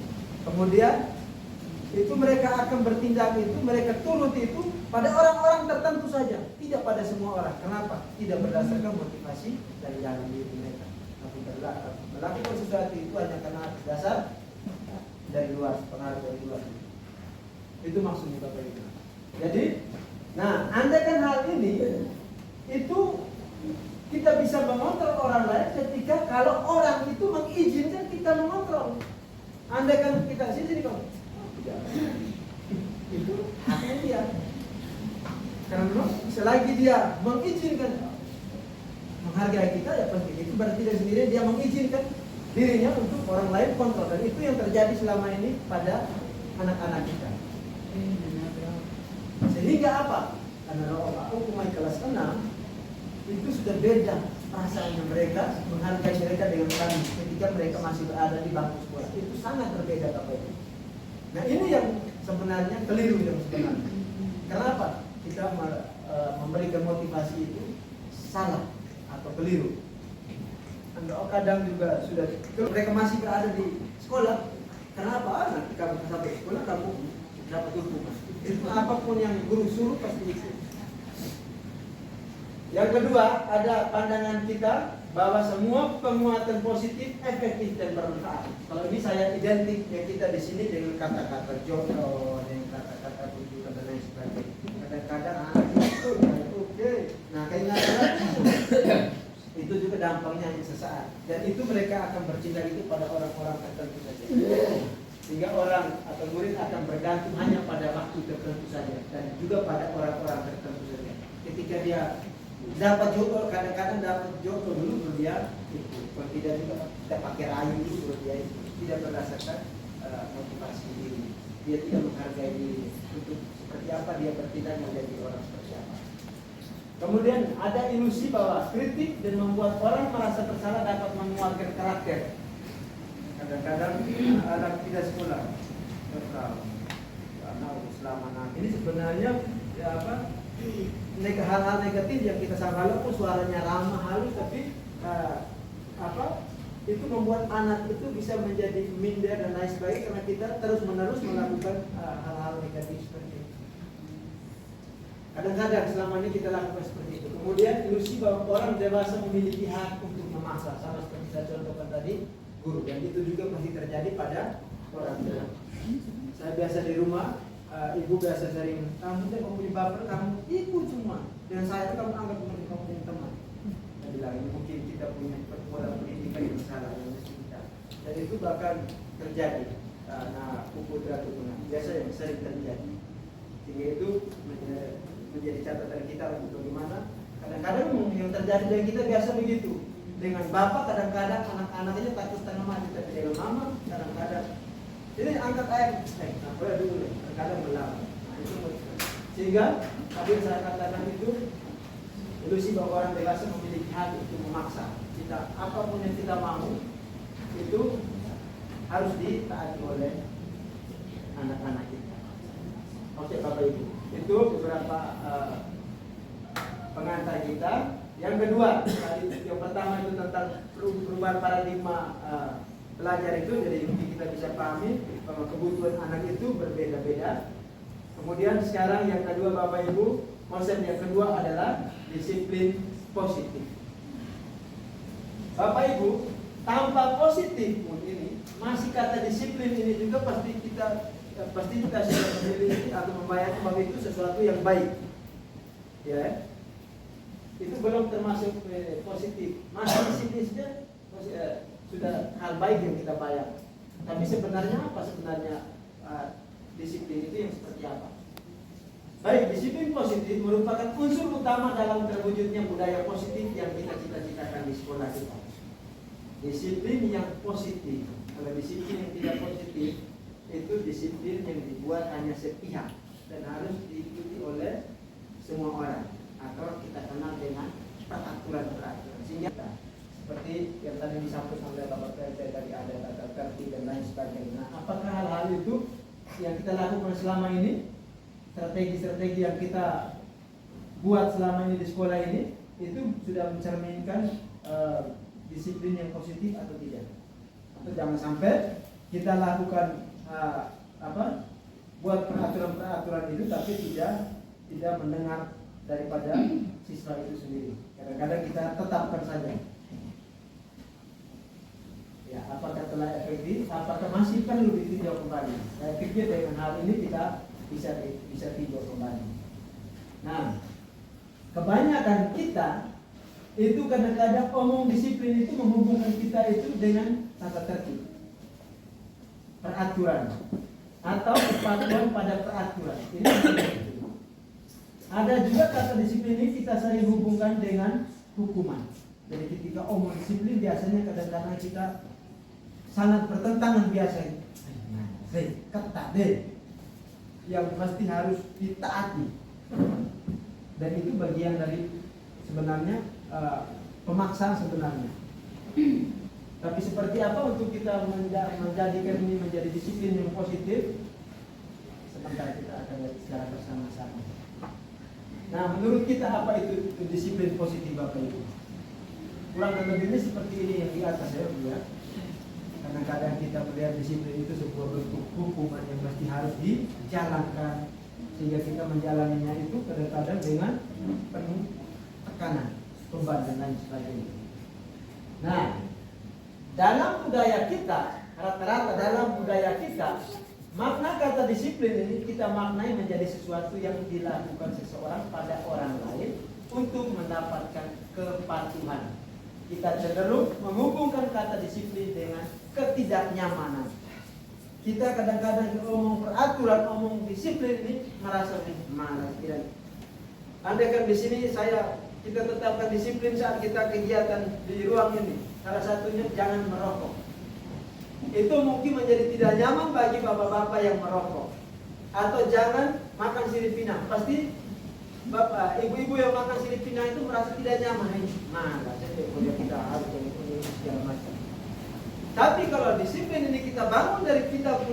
Kemudian itu mereka akan bertindak itu, mereka turut itu pada orang-orang tertentu saja, tidak pada semua orang. Kenapa? Tidak berdasarkan motivasi dari dalam diri mereka, tapi melakukan sesuatu itu hanya karena atas dasar dari luar, pengaruh dari luar. Itu maksudnya Bapak Ibu. Jadi, nah, andaikan hal ini itu kita bisa mengontrol orang lain ketika kalau orang itu mengizinkan kita mengontrol. Andaikan kita sini kalau itu haknya dia. Karena selagi dia mengizinkan menghargai kita ya pasti itu berarti dari sendiri dia mengizinkan dirinya untuk orang lain kontrol, dan itu yang terjadi selama ini pada anak-anak kita. Sehingga apa? Karena hukuman kelas 6 itu sudah beda perasaannya mereka menghargai mereka dengan kami ketika mereka masih berada di bangku sekolah. Itu sangat berbeda Bapak Ibu. Nah ini yang sebenarnya keliru yang sebenarnya. Kenapa kita memberikan motivasi itu salah atau keliru? Anda kadang juga sudah mereka masih berada di sekolah. Kenapa? Nanti kamu sampai sekolah kamu dapat hukuman. Itu apapun yang guru suruh pasti ikut. Yang kedua, ada pandangan kita bahwa semua penguatan positif efektif dan bermanfaat. Kalau ini saya identik ya kita di sini dengan kata-kata jodoh, dengan kata-kata tujuan dan lain sebagainya. Kadang-kadang anak itu oke. Nah, keingatan itu juga dampaknya hanya sesaat. Dan itu mereka akan bercinta itu pada orang-orang tertentu saja. Sehingga orang atau murid akan bergantung hanya pada waktu tertentu saja dan juga pada orang-orang tertentu saja. Ketika dia dapat jodoh, kadang-kadang dapat jodoh dulu baru dia itu. Kalau tidak juga kita pakai rayu dulu baru dia itu. Tidak berdasarkan motivasi diri. Dia tidak menghargai diri untuk seperti apa dia bertindak menjadi orang seperti apa. Kemudian ada ilusi bahwa kritik dan membuat orang merasa bersalah dapat menguatkan karakter. Kadang-kadang anak tidak sekolah karena selama ini sebenarnya ya apa? Hal-hal negatif yang kita sama walaupun suaranya ramah halus tapi itu membuat anak itu bisa menjadi minder dan lain sebagainya karena kita terus-menerus melakukan hal-hal negatif seperti itu. Kadang-kadang selama ini kita lakukan seperti itu. Kemudian ilusi bahwa orang dewasa memiliki hak untuk memaksa, sama seperti saya contohkan tadi, guru. Dan itu juga pasti terjadi pada orang tua. Saya biasa di rumah, ibu biasa sering, kamu tuh punya baper, kamu ibu cuma. Dan saya itu kamu anggap seperti kamu punya teman. Saya bilang ini mungkin kita punya pola pendidikan yang salah yang mesti kita. Dan itu bahkan terjadi. Nah, putra putra biasa yang sering terjadi. Sehingga itu menjadi catatan kita untuk bagaimana. Kadang-kadang yang terjadi dengan kita biasa begitu. Dengan bapak kadang-kadang anak-anaknya takut setengah mati, tapi dengan mama kadang-kadang jadi angkat air, boleh dulu, kadang melawan. Nah, itu sehingga tadi saya katakan itu ilusi bahwa orang dewasa memiliki hak untuk memaksa kita apapun yang kita mau itu harus ditaati oleh anak-anak kita. Oke Bapak Ibu, itu beberapa pengantar kita. Yang kedua, yang pertama itu tentang perubahan paradigma pelajar itu, jadi mungkin kita bisa pahami bahwa kebutuhan anak itu berbeda-beda. Kemudian sekarang yang kedua Bapak Ibu, konsep yang kedua adalah disiplin positif. Bapak Ibu, tanpa positif pun ini masih kata disiplin ini juga pasti kita sudah memiliki atau membayangkan bahwa itu sesuatu yang baik, ya. Itu belum termasuk positif. Masih disiplin sudah hal baik yang kita bayang. Tapi sebenarnya apa disiplin itu yang seperti apa? Baik, disiplin positif merupakan unsur utama dalam terwujudnya budaya positif yang kita cita-citakan di sekolah kita. Disiplin yang positif. Kalau disiplin yang tidak positif itu disiplin yang dibuat hanya sepihak dan harus diikuti oleh semua orang, atau kita kenal dengan peraturan-peraturan. Sehingga seperti yang tadi disampaikan oleh Bapak PLT tadi, ada tata tertib dan lain sebagainya. Nah, apakah hal-hal itu yang kita lakukan selama ini, strategi-strategi yang kita buat selama ini di sekolah ini, itu sudah mencerminkan disiplin yang positif atau tidak? Atau jangan sampai kita lakukan buat peraturan-peraturan itu tapi tidak mendengar daripada siswa itu sendiri. Kadang-kadang kita tetapkan saja. Ya, apakah telah efektif? Apakah masih perlu ditinjau kembali? Saya pikir dengan hal ini kita bisa tinjau kembali. Nah, kebanyakan kita itu kadang-kadang omong disiplin itu menghubungkan kita itu dengan tata tertib, peraturan, atau kepatuhan pada peraturan. Ini ada juga kata disiplin ini kita sering hubungkan dengan hukuman. Jadi ketika omong disiplin biasanya kadang-kadang kita sangat bertentangan biasanya. Ketat deh, yang mesti harus ditaati. Dan itu bagian dari sebenarnya pemaksaan sebenarnya. Tapi seperti apa untuk kita menjadikan ini menjadi disiplin yang positif? Sementara kita akan lihat secara bersama-sama. Nah, menurut kita apa itu disiplin positif Bapak Ibu? Kurang lebihnya seperti ini yang di atas ya, Bu ya. Kadang-kadang kita melihat disiplin itu sebuah bentuk hukuman yang mesti harus dijalankan, sehingga kita menjalaninya itu kadang-kadang dengan penuh tekanan, beban dan lain sebagainya. Nah, dalam budaya kita, rata-rata dalam budaya kita, makna kata disiplin ini kita maknai menjadi sesuatu yang dilakukan seseorang pada orang lain untuk mendapatkan kepatuhan. Kita cenderung menghubungkan kata disiplin dengan ketidaknyamanan. Kita kadang-kadang ngomong peraturan, ngomong disiplin ini merasa malas. Andaikan di sini kita tetapkan disiplin saat kita kegiatan di ruang ini. Salah satunya jangan merokok. Itu mungkin menjadi tidak nyaman bagi bapak-bapak yang merokok. Atau jangan makan sirip pinang. Pasti bapak, ibu-ibu yang makan sirip pinang itu merasa tidak nyaman. Malah, kita harus ini segala macam. Tapi kalau disiplin ini kita bangun dari kita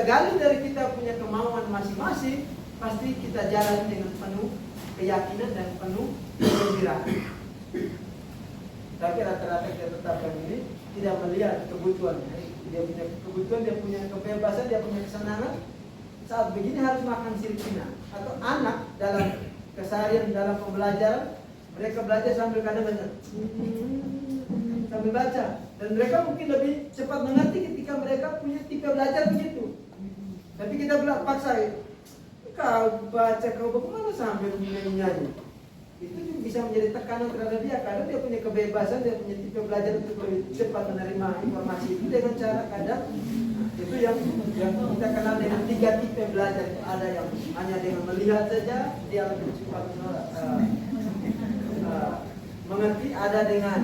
gali dari kita punya kemauan masing-masing, pasti kita jalan dengan penuh keyakinan dan penuh kegembiraan. Tapi rata-rata kita tetapkan ini tidak melihat kebutuhan. Dia punya kebutuhan, dia punya kebebasan, dia punya kesenangan. Saat begini harus makan siripina. Atau anak dalam keseharian, dalam pembelajaran, mereka belajar sambil kadang-kadang sambil baca. Dan mereka mungkin lebih cepat mengerti ketika mereka punya tipe belajar begitu. Tapi kita paksa, kau baca, kau bagaimana sambil nyanyi. Itu juga bisa menjadi tekanan terhadap dia. Kadang dia punya kebebasan, dia punya tipe belajar untuk lebih cepat menerima informasi itu dengan cara kadang itu yang kita kenal dengan 3 tipe belajar. Ada yang hanya dengan melihat saja dia lebih cepat mengerti, ada dengan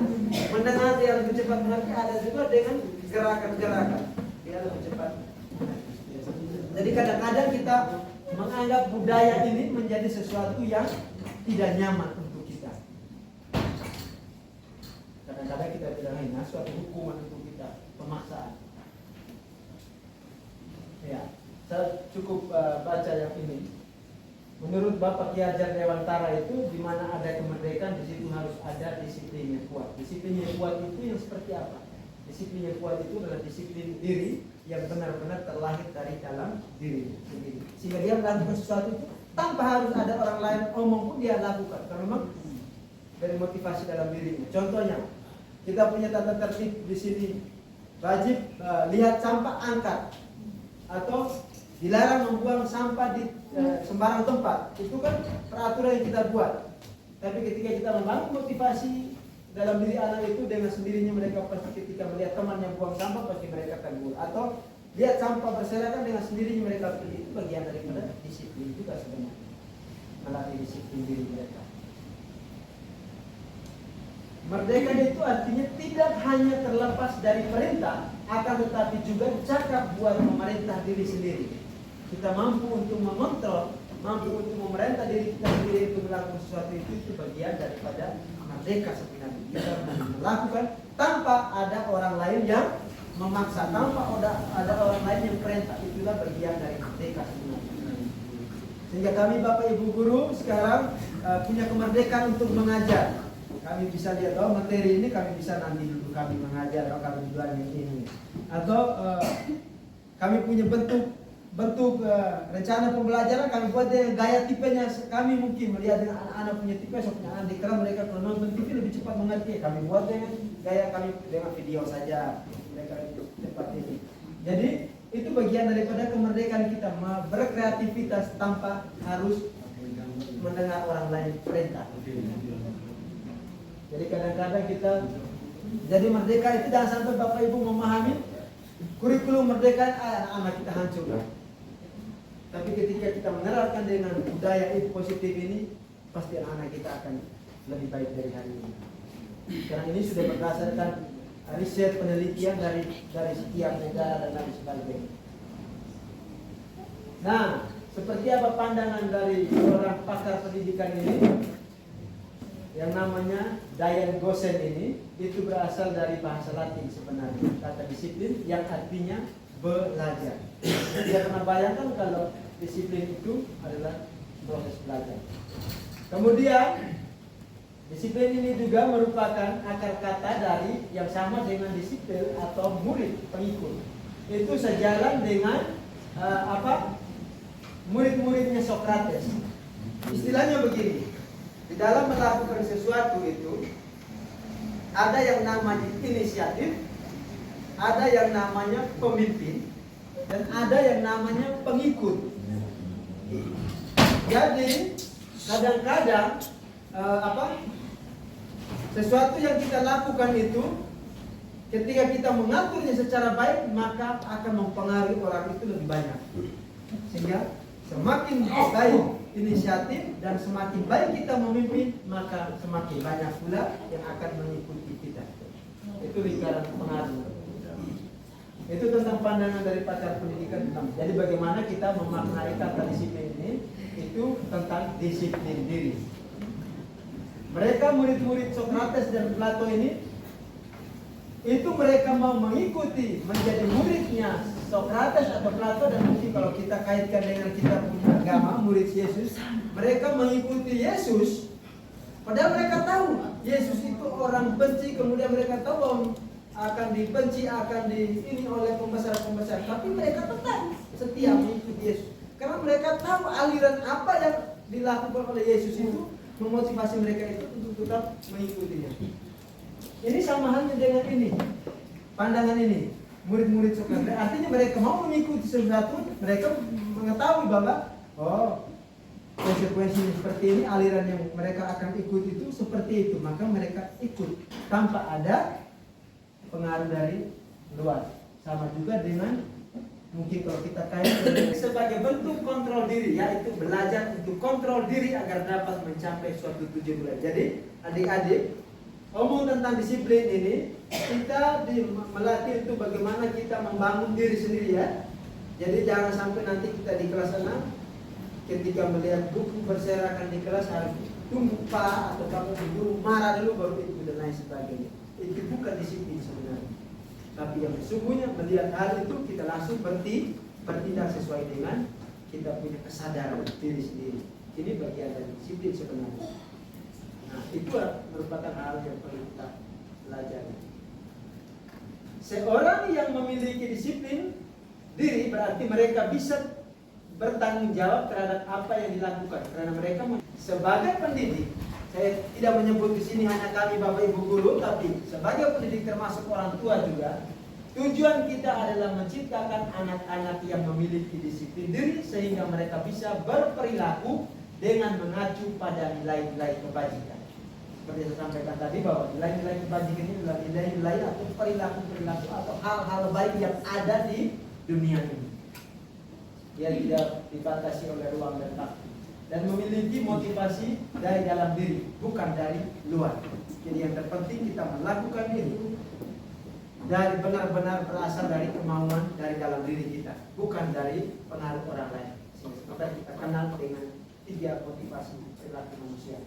mendengar dia lebih cepat mengerti, ada juga dengan gerakan-gerakan dia lebih cepat. Jadi kadang-kadang kita menganggap budaya ini menjadi sesuatu yang tidak nyaman untuk kita. Kadang-kadang kita bilang ini suatu hukuman untuk kita, pemaksaan. Ya, saya cukup baca yang ini. Menurut Bapak Ki Hajar Dewantara itu, di mana ada kemerdekaan, di situ harus ada disiplin yang kuat. Disiplin yang kuat itu yang seperti apa? Disiplin yang kuat itu adalah disiplin diri yang benar-benar terlahir dari dalam diri sendiri. Sehingga dia melakukan sesuatu itu tanpa harus ada orang lain omong pun dia lakukan. Karena memang dari motivasi dalam dirinya. Contohnya, kita punya tata tertib di sini. Wajib lihat sampah angkat, atau dilarang membuang sampah di sembarang tempat. Itu kan peraturan yang kita buat. Tapi ketika kita membangun motivasi dalam diri anak itu, dengan sendirinya mereka pasti ketika melihat temannya buang sampah pasti mereka tegur. Atau lihat sampah berserakan, dengan sendirinya mereka pergi. Itu bagian daripada disiplin juga sebenarnya, melatih disiplin diri mereka. Merdeka itu artinya tidak hanya terlepas dari perintah, akan tetapi juga cakap buat memerintah diri sendiri. Kita mampu untuk mengontrol, mampu untuk memerintah diri kita sendiri untuk melakukan sesuatu itu bagian daripada merdeka sebenarnya. Kita melakukan tanpa ada orang lain yang memaksa, tanpa ada orang lain yang perintah. Itulah bagian dari merdeka sebenarnya. Sehingga kami Bapak Ibu Guru sekarang punya kemerdekaan untuk mengajar. Kami bisa lihat, materi ini kami bisa nanti dulu kami mengajar, atau kami jual yang ini. Atau kami punya bentuk rencana pembelajaran, kami buat dengan gaya tipenya. Kami mungkin melihat dengan anak-anak punya tipe, so punya anak karena mereka kalau nonton TV lebih cepat mengerti. Kami buat dengan gaya kami dengan video saja, mereka lebih cepat ini. Jadi itu bagian daripada kemerdekaan kita, berkreativitas tanpa harus mendengar orang lain perintah. Jadi kadang-kadang kita jadi merdeka itu jangan sampai Bapak Ibu memahami kurikulum merdeka anak-anak kita hancur. Tapi ketika kita menerapkan dengan budaya itu positif ini, pasti anak-anak kita akan lebih baik dari hari ini. Karena ini sudah berdasarkan riset penelitian dari setiap negara dan lain sebagainya. Nah, seperti apa pandangan dari seorang pakar pendidikan ini? Yang namanya Diane Gosen ini, itu berasal dari bahasa Latin sebenarnya, kata disiplin yang artinya belajar. Dia pernah bayangkan kalau disiplin itu adalah proses belajar. Kemudian disiplin ini juga merupakan akar kata dari yang sama dengan disiplin atau murid, pengikut. Itu sejalan dengan murid-muridnya Socrates. Istilahnya begini. Di dalam melakukan sesuatu itu ada yang namanya inisiatif, ada yang namanya pemimpin, dan ada yang namanya pengikut. Jadi kadang-kadang sesuatu yang kita lakukan itu ketika kita mengaturnya secara baik, maka akan mempengaruhi orang itu lebih banyak. Sehingga semakin baik inisiatif dan semakin baik kita memimpin, maka semakin banyak pula yang akan mengikuti kita. Itu lingkaran pengaruh. Itu tentang pandangan dari pakar pendidikan. Jadi bagaimana kita memaknai kata disiplin ini, itu tentang disiplin diri. Mereka murid-murid Socrates dan Plato ini, itu mereka mau mengikuti menjadi muridnya Socrates atau Plato, dan mungkin kalau kita kaitkan dengan kita punya agama, murid Yesus, mereka mengikuti Yesus Padahal mereka tahu Yesus itu orang benci, kemudian mereka tahu bahwa akan dibenci, akan ini oleh pembesar-pembesar. Tapi mereka tetap setia mengikuti Yesus. Karena mereka tahu aliran apa yang dilakukan oleh Yesus itu memotivasi mereka itu untuk tetap mengikutinya. Ini sama halnya dengan ini, pandangan ini, murid-murid Sokrates. Artinya mereka mau mengikuti sesuatu, mereka mengetahui bahwa konsekuensinya seperti ini, aliran yang mereka akan ikut itu seperti itu, maka mereka ikut tanpa ada pengaruh dari luar. Sama juga dengan mungkin kalau kita kaitkan sebagai bentuk kontrol diri, yaitu belajar untuk kontrol diri agar dapat mencapai suatu tujuan. Jadi adik-adik, omong tentang disiplin ini, kita melatih itu bagaimana kita membangun diri sendiri ya. Jadi jangan sampai nanti kita di kelas 6 ketika melihat buku berserakan di kelas harus tunggu Pak atau kamu dulu marah dulu baru itu dan lain sebagainya. Itu bukan disiplin sebenarnya. Tapi yang sesungguhnya melihat hal itu kita langsung bertindak sesuai dengan kita punya kesadaran diri sendiri. Ini bagian dari disiplin sebenarnya. Nah, itu merupakan hal yang perlu kita pelajari. Seorang yang memiliki disiplin diri berarti mereka bisa bertanggung jawab terhadap apa yang dilakukan. Karena mereka sebagai pendidik, saya tidak menyebut di sini hanya kami Bapak Ibu guru, tapi sebagai pendidik termasuk orang tua juga. Tujuan kita adalah menciptakan anak-anak yang memiliki disiplin diri sehingga mereka bisa berperilaku dengan mengacu pada nilai-nilai kebajikan. Seperti saya sampaikan tadi bahwa nilai-nilai kebajikan ini adalah nilai-nilai atau perilaku-perilaku atau hal-hal baik yang ada di dunia ini. Yang tidak dibatasi oleh ruang dan waktu. Dan memiliki motivasi dari dalam diri, bukan dari luar. Jadi yang terpenting kita melakukan ini dari benar-benar berasal dari kemauan dari dalam diri kita, bukan dari pengaruh orang lain. Sehingga kita kenal dengan 3 motivasi perilaku manusia.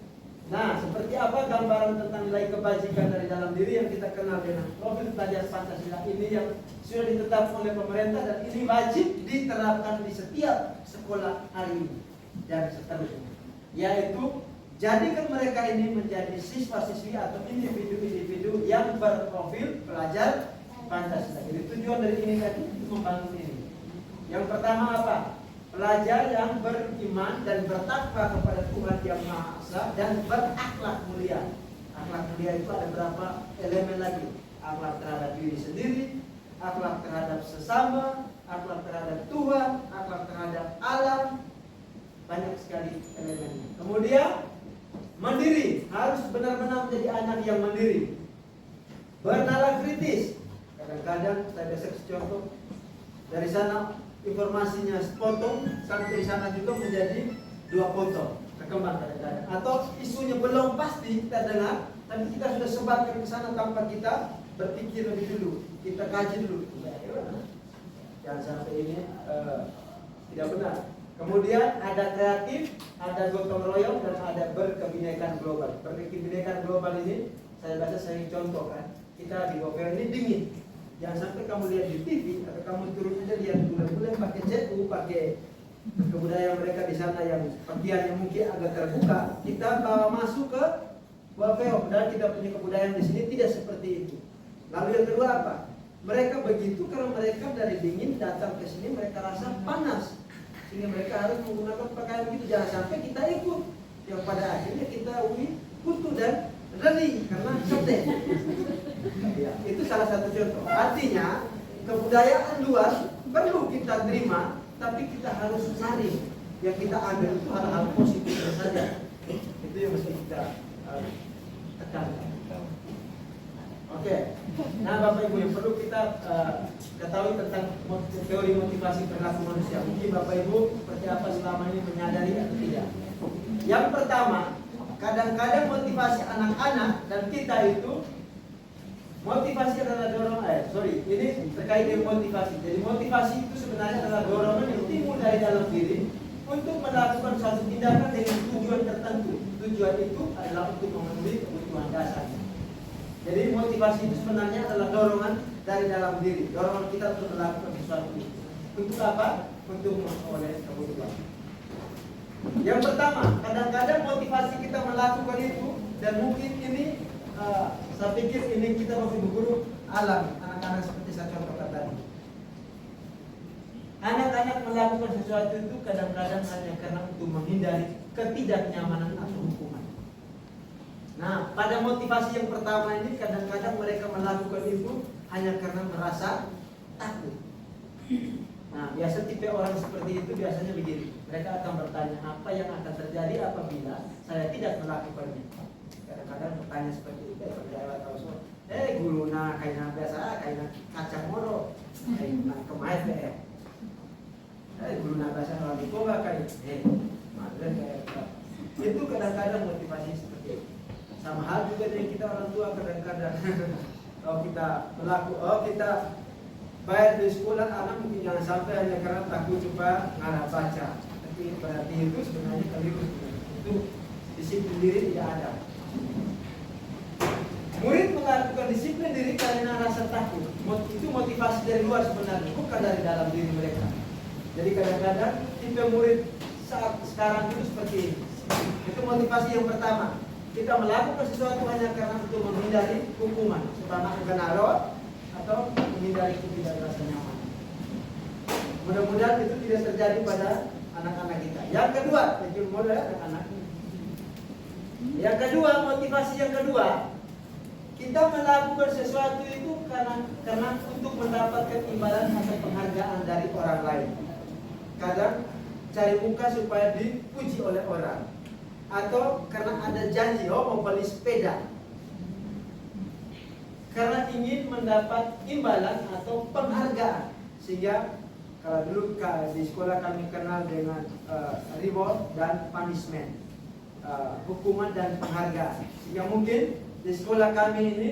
Nah, seperti apa gambaran tentang nilai kebajikan dari dalam diri yang kita kenal dengan profil pelajar Pancasila ini yang sudah ditetapkan oleh pemerintah dan ini wajib diterapkan di setiap sekolah hari ini dan seterusnya. Yaitu jadikan mereka ini menjadi siswa-siswi atau individu-individu yang berprofil pelajar Pancasila. Jadi tujuan dari ini tadi membangun ini. Yang pertama apa? Pelajar yang beriman dan bertakwa kepada Tuhan Yang Maha Esa dan berakhlak mulia. Akhlak mulia itu ada berapa elemen lagi? Akhlak terhadap diri sendiri, akhlak terhadap sesama, akhlak terhadap Tuhan, akhlak terhadap alam. Banyak sekali elemennya. Kemudian mandiri, harus benar-benar menjadi anak yang mandiri. Bernalar kritis. Kadang-kadang saya biasa contoh dari sana informasinya sepotong sampai di sana juga menjadi 2 potong berkembang kadang-kadang. Atau isunya belum pasti kita dengar, tapi kita sudah sebarkan ke sana tanpa kita berpikir lebih dulu, kita kaji dulu. Jangan sampai ini tidak benar. Kemudian ada kreatif, ada gotong royong, dan ada berkebinekaan global. Berkebinekaan global ini saya baca sering contohkan. Kita di Bogor ini dingin. Jangan sampai kamu lihat di TV atau kamu turun aja lihat bulan-bulan pakai CU, pakai kebudayaan mereka di sana yang pakaiannya mungkin agak terbuka. Kita bawa masuk ke Wafeo, dan kita punya kebudayaan di sini tidak seperti itu. Lalu yang kedua apa? Mereka begitu karena mereka dari dingin datang ke sini mereka rasa panas. Sehingga mereka harus menggunakan pakaian begitu. Jangan sampai kita ikut. Yang pada akhirnya kita kutu dan reli karena sedih. Ya, itu salah satu contoh. Artinya kebudayaan luar perlu kita terima, tapi kita harus cari yang kita ambil itu hal-hal positif saja. Itu yang mesti kita tekankan. Oke. Nah, Bapak Ibu yang perlu kita ketahui tentang teori motivasi perilaku manusia. Mungkin Bapak Ibu seperti apa selama ini menyadari atau tidak? Yang pertama, kadang-kadang motivasi anak-anak dan kita itu motivasi adalah ini terkait dengan motivasi. Jadi motivasi itu sebenarnya adalah dorongan yang timbul dari dalam diri untuk melakukan suatu tindakan dengan tujuan tertentu. Tujuan itu adalah untuk memenuhi kebutuhan dasar. Jadi motivasi itu sebenarnya adalah dorongan dari dalam diri, dorongan kita untuk melakukan sesuatu. Untuk apa? Untuk memperoleh kebutuhan. Yang pertama, kadang-kadang motivasi kita melakukan itu Dan mungkin ini saya pikir ini kita Bapak Ibu guru alam anak-anak seperti saya contohkan tadi. Anak-anak melakukan sesuatu itu kadang-kadang hanya karena untuk menghindari ketidaknyamanan atau hukuman. Nah, pada motivasi yang pertama ini kadang-kadang mereka melakukan itu hanya karena merasa takut. Nah, biasa tipe orang seperti itu biasanya begini. Mereka akan bertanya, apa yang akan terjadi apabila saya tidak melakukannya? Kadang-kadang bertanya seperti itu. Guru na kayaknya biasa, kayaknya kacang moro, kayaknya kemarin guru na biasa orang itu kayak itu kadang-kadang motivasi seperti itu. Sama hal juga dengan kita orang tua kadang-kadang kalau kita kita bayar di sekolah anak mungkin jangan sampai hanya karena takut supaya nggak baca, tapi berarti itu sebenarnya keliru. Itu disiplin diri tidak ada. Murid melakukan disiplin diri karena rasa takut. Itu motivasi dari luar sebenarnya, bukan dari dalam diri mereka. Jadi kadang-kadang tipe murid saat sekarang itu seperti ini. Itu motivasi yang pertama. Kita melakukan sesuatu hanya karena untuk menghindari hukuman, supaya kena roh atau menghindari tidak rasa nyaman. Mudah-mudahan itu tidak terjadi pada anak-anak kita. Yang kedua, anak-anak. Yang kedua, motivasi yang kedua, kita melakukan sesuatu itu karena untuk mendapatkan imbalan atau penghargaan dari orang lain. Kadang cari muka supaya dipuji oleh orang, atau karena ada janji, mau beli sepeda, karena ingin mendapat imbalan atau penghargaan. Sehingga kalau dulu di sekolah kami kenal dengan reward dan punishment, hukuman dan penghargaan. Sehingga mungkin di sekolah kami ini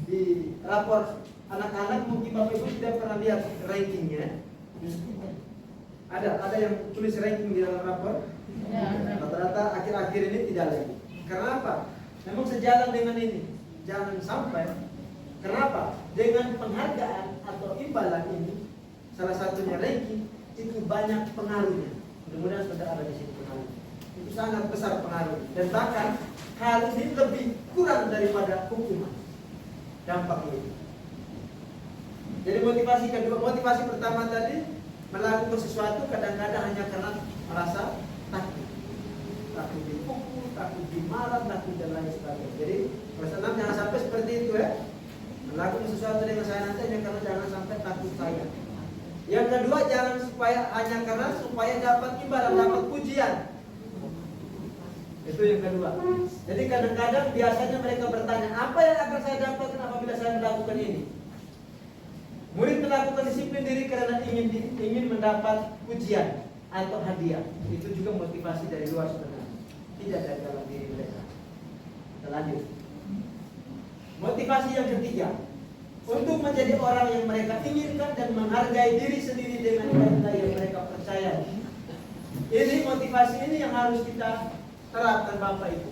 di rapor anak-anak mungkin Bapak Ibu tidak pernah lihat rankingnya. Ada yang tulis ranking di dalam rapor. Rata-rata akhir-akhir ini tidak lagi. Kenapa? Memang sejalan dengan ini. Jangan sampai. Kenapa? Dengan penghargaan atau imbalan ini, salah satunya ranking, itu banyak pengaruhnya. Mudah-mudahan sudah ada di sini pengaruh. Itu sangat besar pengaruh. Dan bahkan hal ini lebih kurang daripada hukuman. Dampaknya itu. Jadi motivasi kedua, motivasi pertama tadi melakukan sesuatu kadang-kadang hanya karena merasa takut. Takut dipukul, takut dimarah, takut dan lain sebagainya. Jadi pesan jangan sampai seperti itu ya. Melakukan sesuatu dengan saya nanti hanya karena jangan sampai takut saya. Yang kedua, jangan hanya karena supaya dapat imbalan, dapat pujian. Itu yang kedua. Jadi kadang-kadang biasanya mereka bertanya, apa yang akan saya dapatkan apabila saya melakukan ini? Murid melakukan disiplin diri karena ingin mendapat pujian atau hadiah. Itu juga motivasi dari luar sebenarnya, tidak dari dalam diri mereka. Kita lanjut. Motivasi yang ketiga, untuk menjadi orang yang mereka inginkan dan menghargai diri sendiri dengan nilai yang mereka percaya. Ini motivasi ini yang harus kita terapkan Bapak Ibu.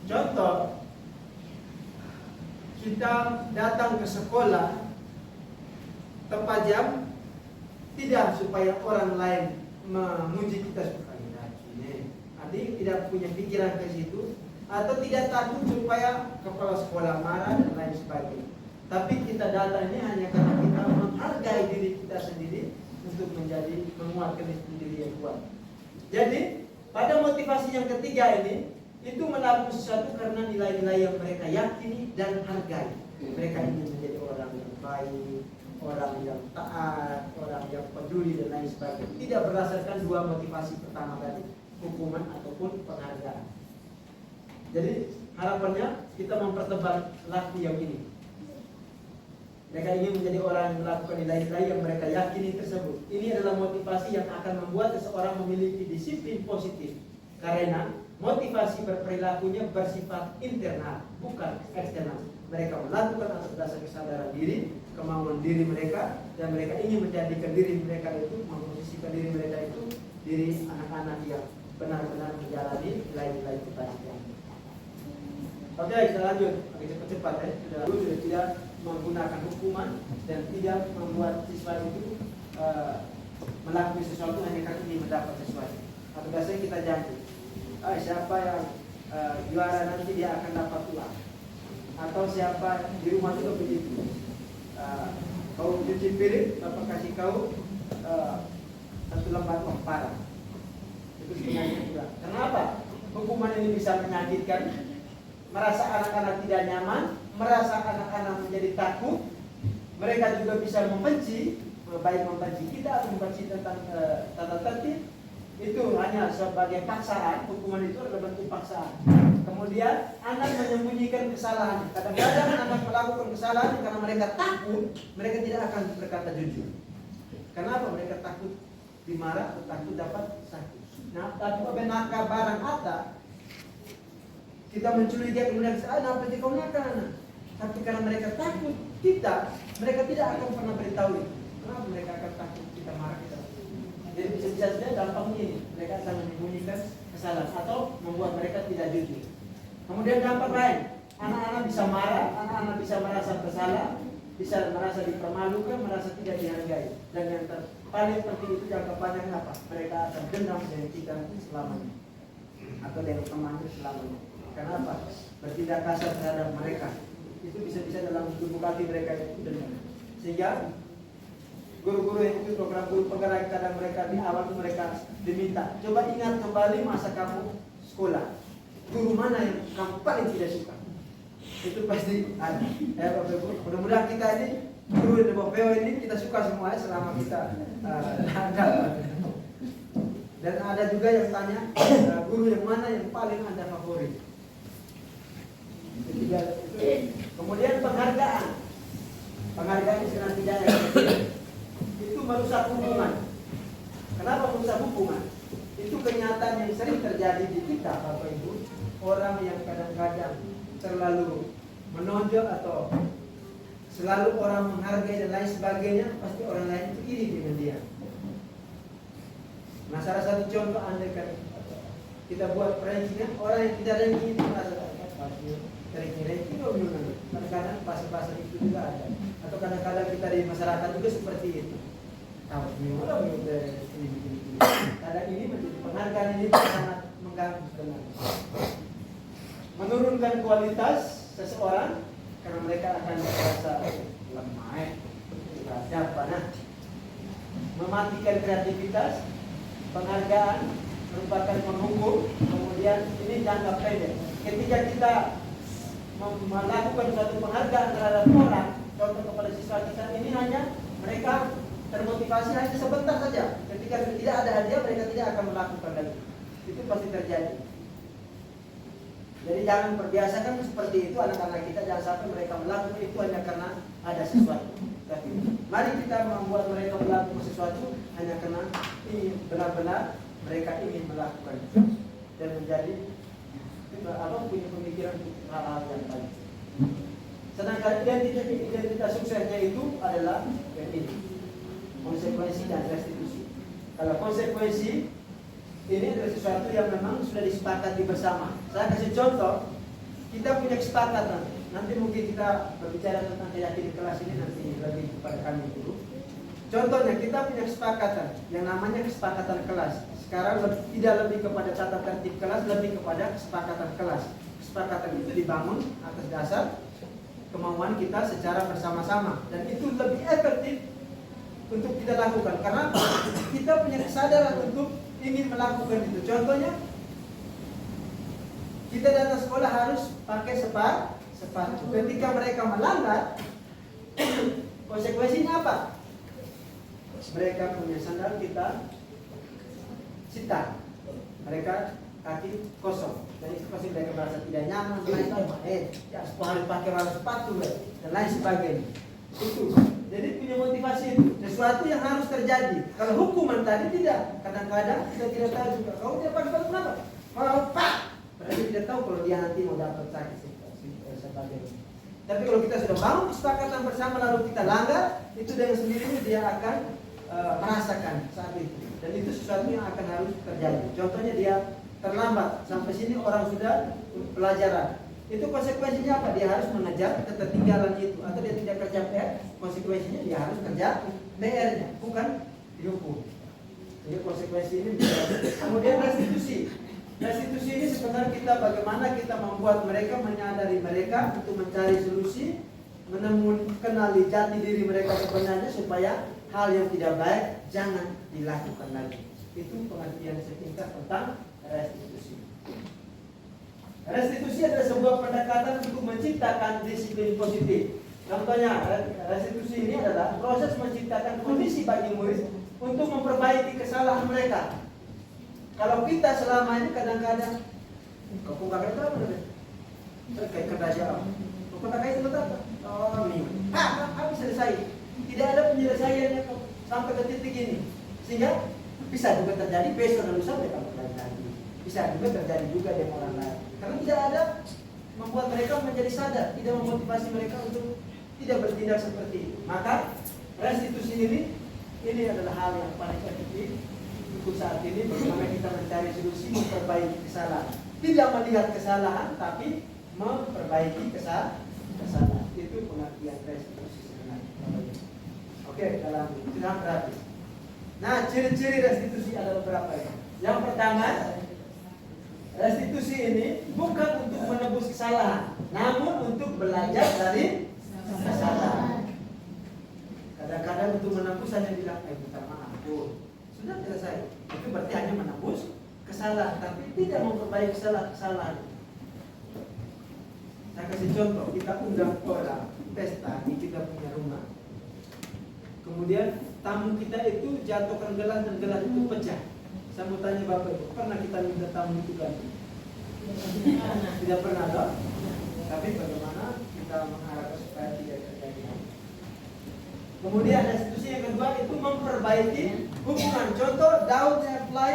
Contoh, kita datang ke sekolah tepat jam, tidak supaya orang lain memuji kita supaya ini. Artinya tidak punya pikiran ke situ, atau tidak takut supaya kepala sekolah marah dan lain sebagainya. Tapi kita datang ini hanya karena kita menghargai diri kita sendiri untuk menguatkan diri yang kuat. Jadi pada motivasi yang ketiga ini, itu melakukan sesuatu karena nilai-nilai yang mereka yakini dan hargai. Mereka ingin menjadi orang yang baik, orang yang taat, orang yang peduli dan lain sebagainya. Tidak berdasarkan dua motivasi pertama tadi, hukuman ataupun penghargaan. Jadi harapannya kita mempertebal laku yang ini. Mereka ingin menjadi orang yang melakukan nilai-nilai yang mereka yakini tersebut. Ini adalah motivasi yang akan membuat seseorang memiliki disiplin positif. Karena motivasi berperilakunya bersifat internal, bukan eksternal. Mereka melakukan atas dasar kesadaran diri, kemauan diri mereka, dan mereka ingin menjadikan diri mereka itu, memposisikan diri mereka itu, diri anak-anak yang benar-benar menjalani nilai-nilai kebajikan. Oke, kita lanjut. Agak cepat-cepat ya. Sudah tidak menggunakan hukuman dan tidak membuat siswa itu melakukan sesuatu hanya karena ingin mendapat sesuatu. Atau biasanya kita janji, siapa yang juara nanti dia akan dapat uang. Atau siapa di rumah juga begitu. Kau cuci piring, bapak kasih kau satu lembar uang parah. Itu sebenarnya juga. Kenapa? Hukuman ini bisa menyakitkan, merasa anak-anak tidak nyaman, merasa anak-anak menjadi takut. Mereka juga bisa membenci, baik membenci kita atau membenci tentang tata tertib. Itu hanya sebagai paksaan. Hukuman itu adalah bentuk paksaan. Kemudian anak menyembunyikan kesalahan. Kadang-kadang anak melakukan kesalahan karena mereka takut, mereka tidak akan berkata jujur. Kenapa? Mereka takut dimarah atau takut dapat sakit. Nah, tapi benaka barang atas kita mencurigai kemudian apa sih kau nakal? Tapi karena mereka takut mereka tidak akan pernah beritahu itu. Kenapa mereka akan takut kita marah kita? Jadi bisa saja gampang ini, mereka akan menyembunyikan kesalahan atau membuat mereka tidak jujur. Kemudian dampak lain, anak-anak bisa marah, anak-anak bisa merasa bersalah, bisa merasa dipermalukan, merasa tidak dihargai. Dan yang paling penting itu jangka panjang apa? Mereka akan dendam dengan kita selamanya, atau dengan temannya selamanya. Kenapa? Bertindak kasar terhadap mereka. Itu bisa-bisa dalam tubuh hati mereka itu dendam. Sehingga guru-guru yang ikut program guru penggerak, kadang mereka di awal mereka diminta, coba ingat kembali masa kamu sekolah. Guru mana yang kamu paling tidak suka? Itu pasti ada. Ya Bapak Ibu, mudah-mudahan kita ini guru di Bopeo ini kita suka semua selama kita ada. Dan ada juga yang tanya guru yang mana yang paling Anda favorit. Kemudian penghargaan. Penghargaan istilah tidak itu merusak hubungan. Kenapa merusak hubungan? Itu kenyataan yang sering terjadi di kita, Bapak Ibu. Orang yang kadang-kadang terlalu menonjol atau selalu orang menghargai dan lain sebagainya, pasti orang lain itu iri dengan dia. Nah, salah satu contoh andai kan kita buat rankingan, orang yang tidak ranking itu merasa ranking kadang-kadang bahasa-bahasa itu juga ada. Atau kadang-kadang kita di masyarakat juga seperti itu. Kalau orang ini kadang ini menjadi penghargaan ini sangat mengganggu sebenarnya. Menurunkan kualitas seseorang karena mereka akan merasa lemah, tidak dapat. Mematikan kreativitas, penghargaan merupakan menghukum. Kemudian ini jangka pendek. Ketika kita melakukan suatu penghargaan terhadap orang, contoh kepada siswa kita ini hanya mereka termotivasi hanya sebentar saja. Ketika tidak ada hadiah, mereka tidak akan melakukan lagi. Itu pasti terjadi. Jadi jangan perbiasakan seperti itu anak-anak kita, jangan sampai mereka melakukan itu hanya karena ada sesuatu. Tapi mari kita membuat mereka melakukan sesuatu hanya karena ini benar-benar mereka ingin melakukan dan menjadi punya pemikiran hal-hal yang baik. Sedangkan identitas suksesnya itu adalah yang ini, konsekuensi dan restitusi. Kalau konsekuensi ini adalah sesuatu yang memang sudah disepakati bersama. Saya kasih contoh, kita punya kesepakatan. Nanti mungkin kita berbicara tentang keyakinan kelas ini nanti lebih kepada kami dulu. Contohnya kita punya kesepakatan yang namanya kesepakatan kelas. Sekarang tidak lebih kepada tata tertib kelas, lebih kepada kesepakatan kelas. Kesepakatan itu dibangun atas dasar kemauan kita secara bersama-sama, dan itu lebih efektif untuk kita lakukan karena kita punya kesadaran untuk ingin melakukan itu. Contohnya, kita datang sekolah harus pakai sepatu. Ketika mereka melanggar, konsekuensinya apa? Mereka punya sandal, kita sita. Mereka kaki kosong. Dan itu pasti mereka merasa tidak nyaman. Ya, harus pakai sepatu dan lain sebagainya. Itu. Jadi punya motivasi itu. Sesuatu yang harus terjadi. Kalau hukuman tadi tidak. Kadang-kadang kita tidak tahu juga. Kau tidak pakai sepatu kenapa? Kalau pak, berarti tidak tahu kalau dia nanti mau dapat sakit sebagainya. Tapi kalau kita sudah bangun kesepakatan bersama lalu kita langgar, itu dengan sendirinya dia akan merasakan saat itu. Dan itu sesuatu yang akan harus terjadi. Contohnya dia terlambat sampai sini orang sudah pelajaran. Itu konsekuensinya apa? Dia harus mengejar ketertinggalan itu, atau dia tidak kerja PR, konsekuensinya dia harus kerja PR-nya, bukan dihukum. Jadi konsekuensi ini bisa. Kemudian restitusi. restitusi ini sebenarnya kita bagaimana kita membuat mereka menyadari mereka untuk mencari solusi, kenali jati diri mereka sebenarnya supaya hal yang tidak baik jangan dilakukan lagi. Itu pengertian singkat tentang restitusi. Restitusi adalah sebuah pendekatan untuk menciptakan disiplin positif. Contohnya, restitusi ini adalah proses menciptakan kondisi bagi murid untuk memperbaiki kesalahan mereka. Kalau kita selama ini kadang-kadang kau kakak itu apa namanya? Kayak kerja apa? Kau kakak itu apa? Oh, habis selesai. Tidak ada penyelesaiannya sampai ke titik ini. Sehingga bisa juga terjadi besok dan lusa mereka mulai lagi. Bisa juga terjadi juga dengan orang lain. Karena tidak ada membuat mereka menjadi sadar, tidak memotivasi mereka untuk tidak bertindak seperti itu. Maka restitusi ini adalah hal yang paling efektif untuk saat ini. Bagaimana kita mencari solusi memperbaiki kesalahan. Tidak melihat kesalahan, tapi memperbaiki kesalahan. Itu pengertian restitusi sebenarnya. Oke, dalam sudah berarti. Nah, ciri-ciri restitusi ada beberapa ya. Yang pertama, restitusi ini bukan untuk menebus kesalahan, namun untuk belajar dari kesalahan. Kadang-kadang untuk menebus hanya bilang, minta maaf, sudah selesai. Itu berarti hanya menebus kesalahan, tapi tidak memperbaiki kesalahan. Saya kasih contoh, kita undang orang pesta di kita punya rumah. Kemudian tamu kita itu jatuhkan gelas dan gelas itu pecah. Saya mau tanya Bapak Ibu, pernah kita minta tamu itu ganti? Tidak pernah dong. Tapi bagaimana kita mengharapkan supaya tidak terjadi? Kemudian restitusi yang kedua itu memperbaiki hubungan. Contoh Daud dan Fly,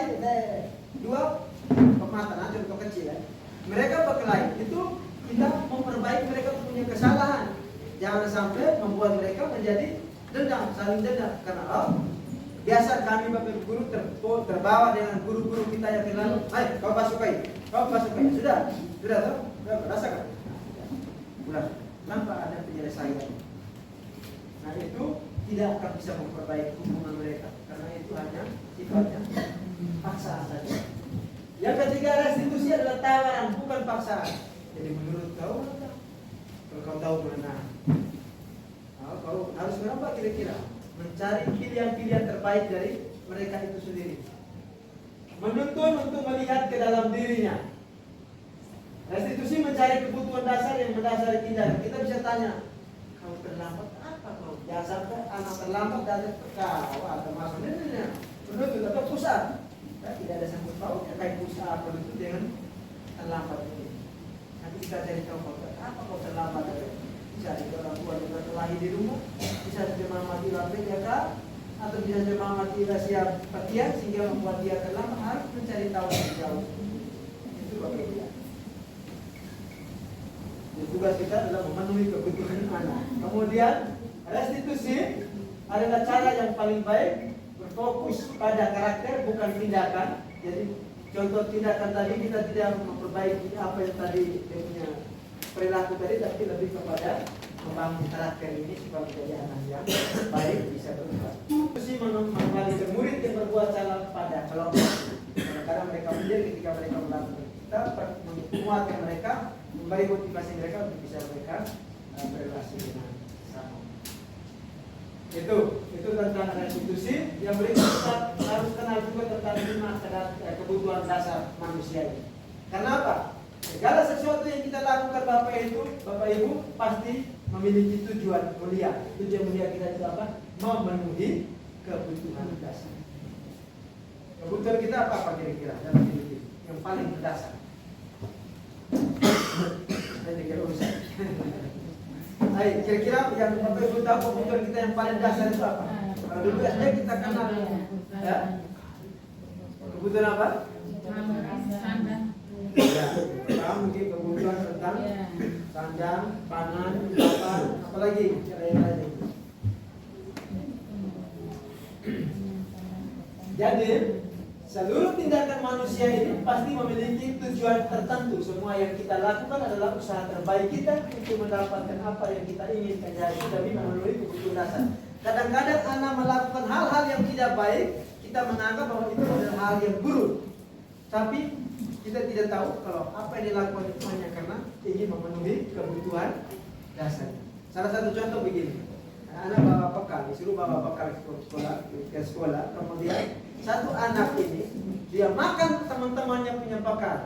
dua pemata, contoh kecil ya. Mereka berkelahi, itu kita memperbaiki mereka punya kesalahan. Jangan sampai membuat mereka menjadi dendam, saling dendam. Karena biasa kami Bapak Ibu guru terbawa dengan guru-guru kita yang lalu. Ayo, kau pasukai. Sudah tahu? Sudah rasakan? Sudah. Tanpa ada penyelesaian. Nah itu tidak akan bisa memperbaiki hubungan mereka. Karena itu hanya sifatnya paksaan saja. Yang ketiga, restitusi adalah tawaran, bukan paksaan. Jadi menurut kau, kalau kau tahu mana, kau harus berapa kira-kira? Mencari pilihan-pilihan terbaik dari mereka itu sendiri. Menuntun untuk melihat ke dalam dirinya. Restitusi mencari kebutuhan dasar yang mendasari tindakan. Kita bisa tanya, kau terlambat apa kau? Jangan sampai anak terlambat datang ke kau atau masuk ini. Penuntut atau pusat. Tidak ada sangkut paut terkait pusat penuntut dengan terlambat ini. Nanti kita cari tahu apa kau terlambat dari. Bisa di orang tua juga terlahir di rumah, bisa jemaah mati lambat jaga, atau bisa jemaah mati rahasia petian sehingga membuat dia terlambat. Harus mencari tahu lebih jauh. Itu bagaimana? Tugas kita adalah memenuhi kebutuhan anak. Kemudian restitusi adalah cara yang paling baik berfokus pada karakter bukan tindakan. Jadi contoh tindakan tadi kita tidak memperbaiki apa yang tadi dia punya perilaku tadi, tapi lebih kepada membangun karakter ini supaya menjadi anak yang baik, bisa berubah. Restitusi mengembalikan murid yang berbuat salah pada kelompok. Kadang-kadang mereka menjadi ketika mereka melakukan, kita menguatkan mereka, memberi motivasi mereka untuk bisa mereka berrelasi dengan sama. Itu tentang restitusi. Yang berikut kita harus kenal juga tentang 5 kebutuhan dasar manusia ini. Kenapa? Segala sesuatu yang kita lakukan Bapak Ibu pasti memiliki tujuan mulia. Tujuan mulia kita itu apa? Memenuhi kebutuhan dasar. Kebutuhan kita apa kira-kira dalam hidup ini? Yang paling mendasar. Ayo, kira-kira yang Bapak Ibu tahu kebutuhan kita yang paling dasar itu apa? Kalau dulu SD kita kenal ya. Kebutuhan apa? Ya, mungkin kebutuhan tentang sandang, pangan, papan, apalagi yang lain. Jadi seluruh tindakan manusia ini pasti memiliki tujuan tertentu. Semua yang kita lakukan adalah usaha terbaik kita untuk mendapatkan apa yang kita inginkan. Jadi demi memenuhi kebutuhan dasar. Kadang-kadang anak melakukan hal-hal yang tidak baik, kita menganggap bahwa itu adalah hal yang buruk. Tapi kita tidak tahu kalau apa yang dilakukan itu hanya karena ingin memenuhi kebutuhan dasar. Salah satu contoh begini, anak bawa bekal, disuruh bawa bekal ke sekolah, kemudian satu anak ini dia makan teman-temannya punya bekal,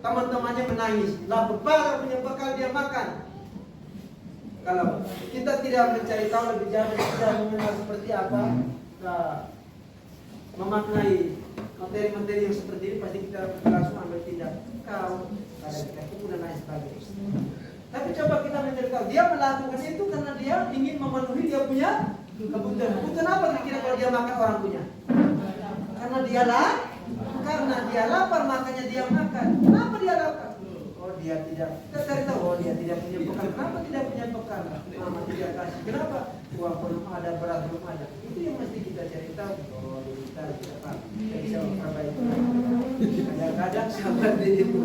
teman-temannya menangis, lapar parah punya bekal dia makan. Kalau kita tidak mencari tahu lebih jauh, tidak mengenal seperti apa, memaknai materi-materi yang seperti ini, pasti kita langsung ambil tindak. Kau ada kita dan lain sebagainya. Tapi coba kita mencari tahu, dia melakukan itu karena dia ingin memenuhi dia punya kebutuhan. Kebutuhan apa kira-kira kalau dia makan orang punya? Karena dia lapar makanya dia makan. Kenapa dia lapar? Oh dia tidak. Kita cari tahu, oh dia tidak punya bekal. Kenapa tidak punya bekal? Mama tidak kasih. Kenapa? Uang belum ada, beras belum ada. Itu yang mesti kita cari tahu. Oh kita pak, kita bisa memperbaiki. Kadang-kadang sahabat itu.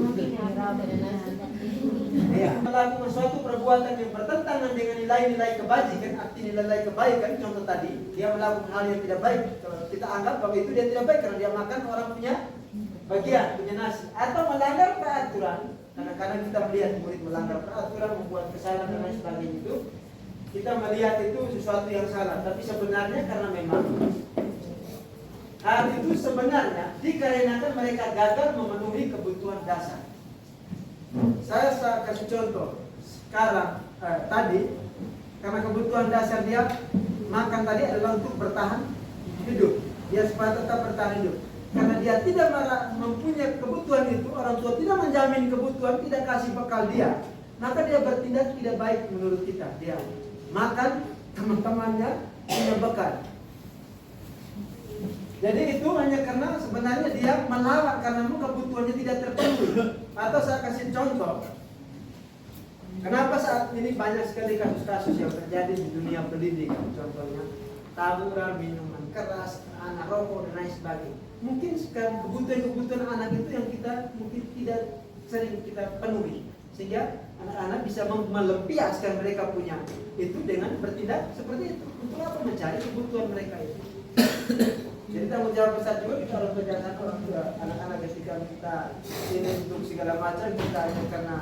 Ya, melakukan suatu perbuatan yang bertentangan dengan nilai-nilai kebajikan, arti nilai kebaikan. Contoh tadi, dia melakukan hal yang tidak baik. Kalau kita anggap bahwa itu dia tidak baik karena dia makan orang punya bagian, punya nasi, atau melanggar peraturan. Kadang-kadang kita melihat murid melanggar peraturan, membuat kesalahan dan lain sebagainya itu, kita melihat itu sesuatu yang salah. Tapi sebenarnya karena memang hal itu sebenarnya dikarenakan mereka gagal memenuhi kebutuhan dasar. Saya kasih contoh. Sekarang tadi karena kebutuhan dasar dia makan tadi adalah untuk bertahan hidup. Dia supaya tetap bertahan hidup. Karena dia tidak mempunyai kebutuhan itu, orang tua tidak menjamin kebutuhan, tidak kasih bekal dia, maka dia bertindak tidak baik menurut kita. Dia makan teman-temannya punya bekal. Jadi itu hanya karena sebenarnya dia melawan karena kebutuhannya tidak terpenuhi. Atau saya kasih contoh, kenapa saat ini banyak sekali kasus-kasus yang terjadi di dunia pendidikan, contohnya tawuran, minuman keras, anak rokok dan lain sebagainya. Mungkin kebutuhan anak itu yang kita mungkin tidak sering kita penuhi, sehingga anak-anak bisa melampiaskan mereka punya itu dengan bertindak seperti itu. Untuk apa? Mencari kebutuhan mereka itu. Jadi tanggung jawab besar juga kita harus belajar orang tua, anak-anak ketika kita ini untuk segala macam, kita hanya karena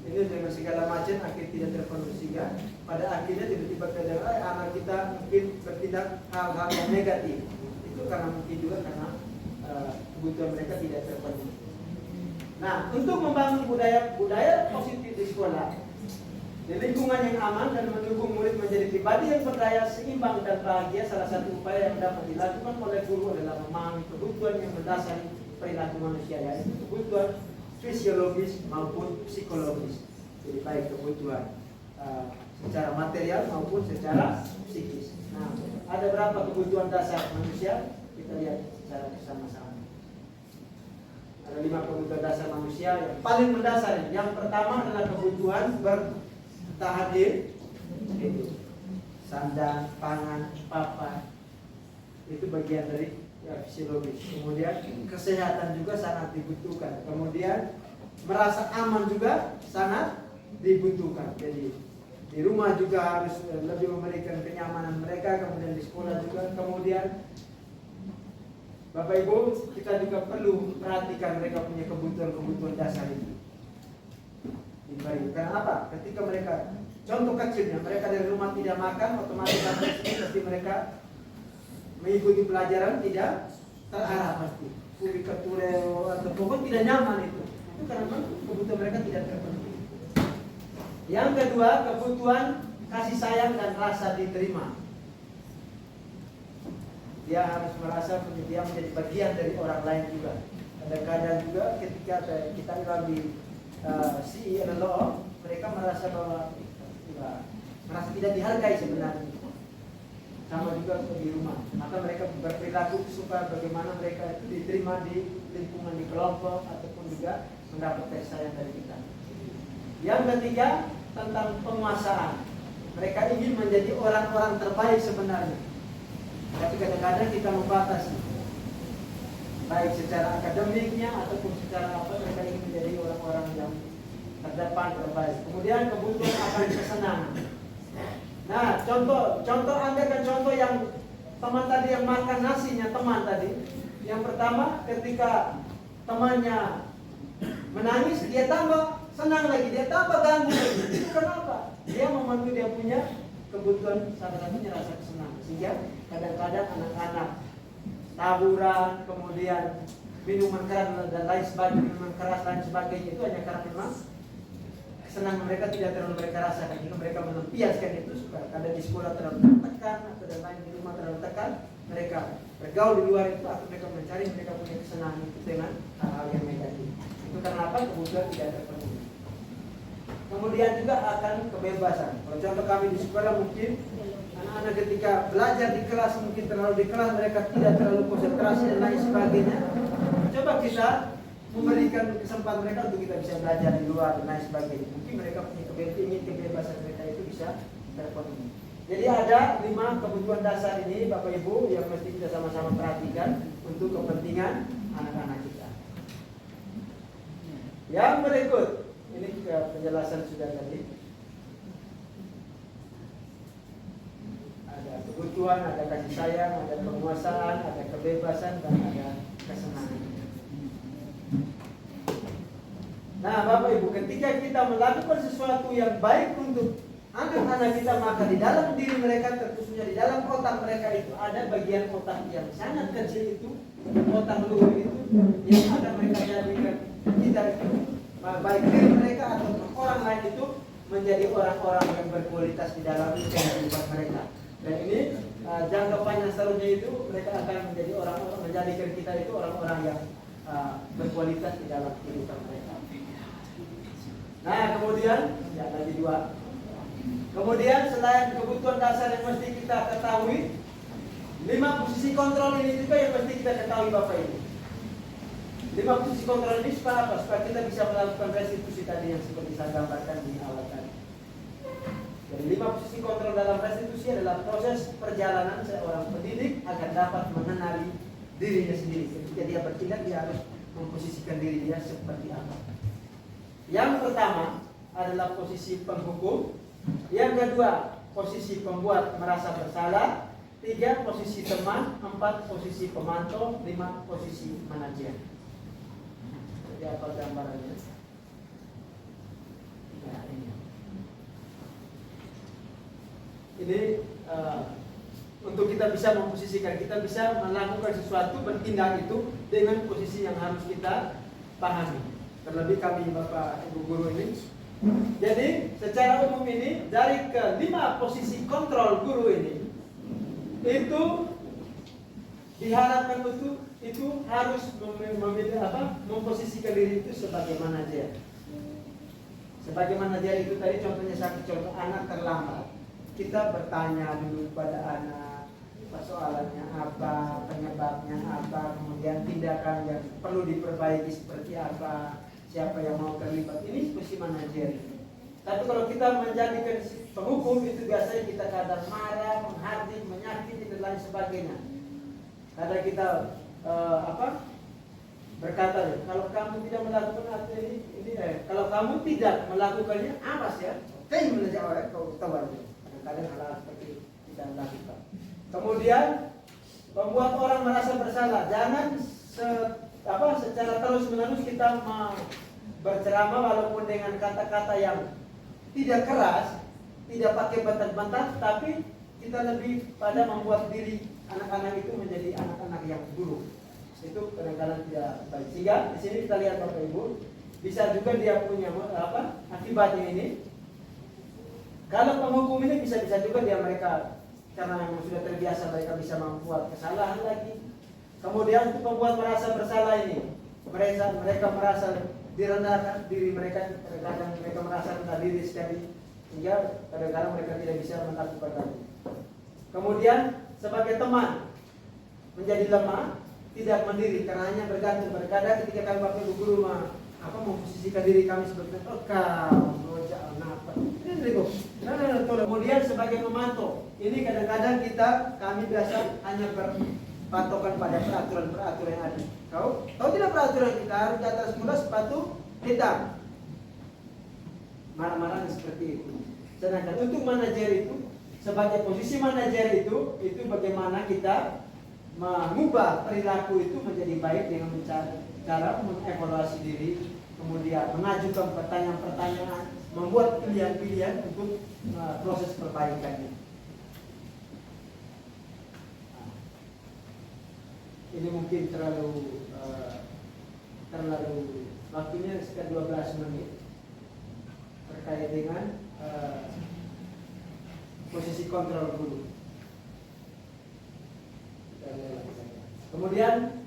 ini dengan segala macam akhirnya tidak terpenuhi, sehingga pada akhirnya tiba-tiba keadaan anak kita mungkin bertindak hal-hal yang negatif. Itu karena mungkin juga karena kebutuhan mereka tidak terpenuhi. Nah, untuk membangun budaya positif di sekolah, di lingkungan yang aman dan mendukung murid menjadi pribadi yang berdaya, seimbang dan bahagia, salah satu upaya yang dapat dilakukan oleh guru adalah memahami kebutuhan yang mendasari perilaku manusia, yaitu kebutuhan fisiologis maupun psikologis. Jadi baik kebutuhan secara material maupun secara psikis. Nah, ada berapa kebutuhan dasar manusia? Kita lihat secara bersama-sama. Ada 5 kebutuhan dasar manusia yang paling mendasar. Yang pertama adalah kebutuhan bertahan hidup. Sandang, pangan, papan. Itu bagian dari fisiologis. Kemudian kesehatan juga sangat dibutuhkan. Kemudian merasa aman juga sangat dibutuhkan. Jadi di rumah juga harus lebih memberikan kenyamanan mereka. Kemudian di sekolah juga. Kemudian Bapak Ibu, kita juga perlu perhatikan mereka punya kebutuhan dasar ini. Karena apa? Ketika mereka, contoh kecilnya, mereka dari rumah tidak makan, otomatis pasti mereka mengikuti pelajaran tidak terarah pasti. Kuri ketureo atau pokoknya tidak nyaman itu. Itu karena kebutuhan mereka tidak terpenuhi. Yang kedua, kebutuhan kasih sayang dan rasa diterima. Dia harus merasa dia menjadi bagian dari orang lain juga. Kadang-kadang juga ketika kita alami CEO, mereka merasa bahwa merasa tidak dihargai sebenarnya. Sama juga di rumah. Maka mereka berperilaku suka bagaimana mereka itu diterima di lingkungan, di kelompok, ataupun juga mendapat kasih sayang dari kita. Yang ketiga, tentang penguasaan. Mereka ingin menjadi orang-orang terbaik sebenarnya. Tapi kadang-kadang kita membatasi, baik secara akademiknya ataupun secara apa, mereka ingin menjadi orang-orang yang terdepan, terbaik. Kemudian kebutuhan akan kesenangan. Nah, contoh ambilkan contoh yang teman tadi yang makan nasinya teman tadi. Yang pertama, ketika temannya menangis dia tambah senang lagi, dia tambah ganggu lagi. Itu kenapa? Dia memenuhi dia punya kebutuhan, salah satunya rasa kesenangan. Sehingga kadang-kadang anak-anak taburan, kemudian minuman keras dan lain sebagainya, minuman keras lain sebagainya itu hanya karena memang senang mereka tidak terlalu mereka rasakan. Jika mereka melampiaskan itu supaya kadang di sekolah terlalu tertekan atau dan lain di rumah terlalu tekan, mereka bergaul di luar itu atau mereka mencari mereka punya kesenangan itu dengan hal-hal yang negatif. Itu karena apa? Kebutuhan tidak terpenuhi. Kemudian juga akan kebebasan. Kalau contoh kami di sekolah mungkin anak-anak ketika belajar di kelas mungkin terlalu di kelas mereka tidak terlalu konsentrasi dan lain sebagainya. Coba kita memberikan kesempatan mereka untuk kita bisa belajar di luar dan lain sebagainya. Mungkin mereka punya kebebasan mereka itu bisa terpenuhi. Jadi ada 5 kebutuhan dasar ini Bapak Ibu yang mesti kita sama-sama perhatikan untuk kepentingan anak-anak kita. Yang berikut, ini penjelasan sudah tadi. Ada kebutuhan, ada kasih sayang, ada penguasaan, ada kebebasan, dan ada kesenangan. Nah Bapak Ibu, ketika kita melakukan sesuatu yang baik untuk anak-anak kita, maka di dalam diri mereka, terkhususnya di dalam otak mereka itu ada bagian otak yang sangat kecil itu, otak luhur itu, yang akan mereka jadikan kita itu, baik diri mereka atau orang lain itu menjadi orang-orang yang berkualitas di dalam kehidupan mereka. Dan ini jangka panjang seterusnya itu mereka akan menjadi orang-orang, menjadikan kita itu orang-orang yang berkualitas di dalam kehidupan mereka. Nah kemudian ya tadi 2. Kemudian selain kebutuhan dasar yang mesti kita ketahui, 5 posisi kontrol ini juga yang mesti kita ketahui Bapak Ibu. 5 posisi kontrol ini supaya apa? Supaya kita bisa melakukan restitusi tadi yang seperti saya gambarkan di awal tadi. Jadi 5 posisi kontrol dalam restitusi adalah proses perjalanan seorang pendidik agar dapat mengenali dirinya sendiri. Ketika dia bertindak, dia harus memposisikan diri dia seperti apa. Yang pertama adalah posisi penghukum. Yang kedua, posisi pembuat merasa bersalah. 3, posisi teman. 4, posisi pemantau. 5, posisi manajer. Jadi apa gambarannya? Nah, ini untuk kita bisa memposisikan, kita bisa melakukan sesuatu, bertindak itu dengan posisi yang harus kita pahami. Terlebih kami Bapak Ibu Guru ini. Jadi secara umum ini dari ke-5 posisi kontrol guru ini itu diharapkan itu harus memilih memposisikan diri itu sebagai manajer. Sebagai manajer itu tadi contohnya contoh anak terlambat. Kita bertanya dulu pada anak persoalannya apa, penyebabnya apa, kemudian tindakan yang perlu diperbaiki seperti apa, siapa yang mau terlibat. Ini posisi manajer. Tapi kalau kita menjadikan penghukum itu biasanya kita kadang marah, menghardik, menyakiti dan lain sebagainya. Kadang kita berkata, kalau kamu tidak melakukan ini kalau kamu tidak melakukannya, awas ya. Kayak menjawab kau tahu aja. Kadang hal seperti tidak melakukan. Kemudian membuat orang merasa bersalah. Jangan secara terus-menerus kita berceramah walaupun dengan kata-kata yang tidak keras, tidak pakai bantat-bantat, tapi kita lebih pada membuat diri anak-anak itu menjadi anak-anak yang buruk. Itu kadang-kadang tidak baik. Sehingga di sini kita lihat Bapak Ibu, bisa juga dia punya akibatnya ini. Kalau penghukum ini bisa juga dia mereka karena memang sudah terbiasa mereka bisa membuat kesalahan lagi. Kemudian untuk membuat merasa bersalah ini, mereka merasa direndahkan diri mereka, kadang-kadang mereka merasa rendah diri sekali hingga kadang-kadang mereka tidak bisa melakukan lagi. Kemudian sebagai teman menjadi lemah, tidak mandiri karena hanya bergantung. Kadang ketika kami Bapak Ibu Guru memposisikan diri kami sebagai kemudian sebagai pemantau. Ini kadang-kadang kami biasa hanya berpatokan pada peraturan-peraturan yang ada. Kau tidak peraturan kita harus di atas mula sepatu hitam. Marah-marah seperti itu. Sedangkan untuk manajer itu, sebagai posisi manajer itu bagaimana kita mengubah perilaku itu menjadi baik dengan cara mengevaluasi diri, kemudian mengajukan pertanyaan-pertanyaan, membuat pilihan-pilihan untuk proses perbaikan ini. Ini mungkin terlalu waktunya sekitar 12 menit terkait dengan posisi kontrol dulu. Kemudian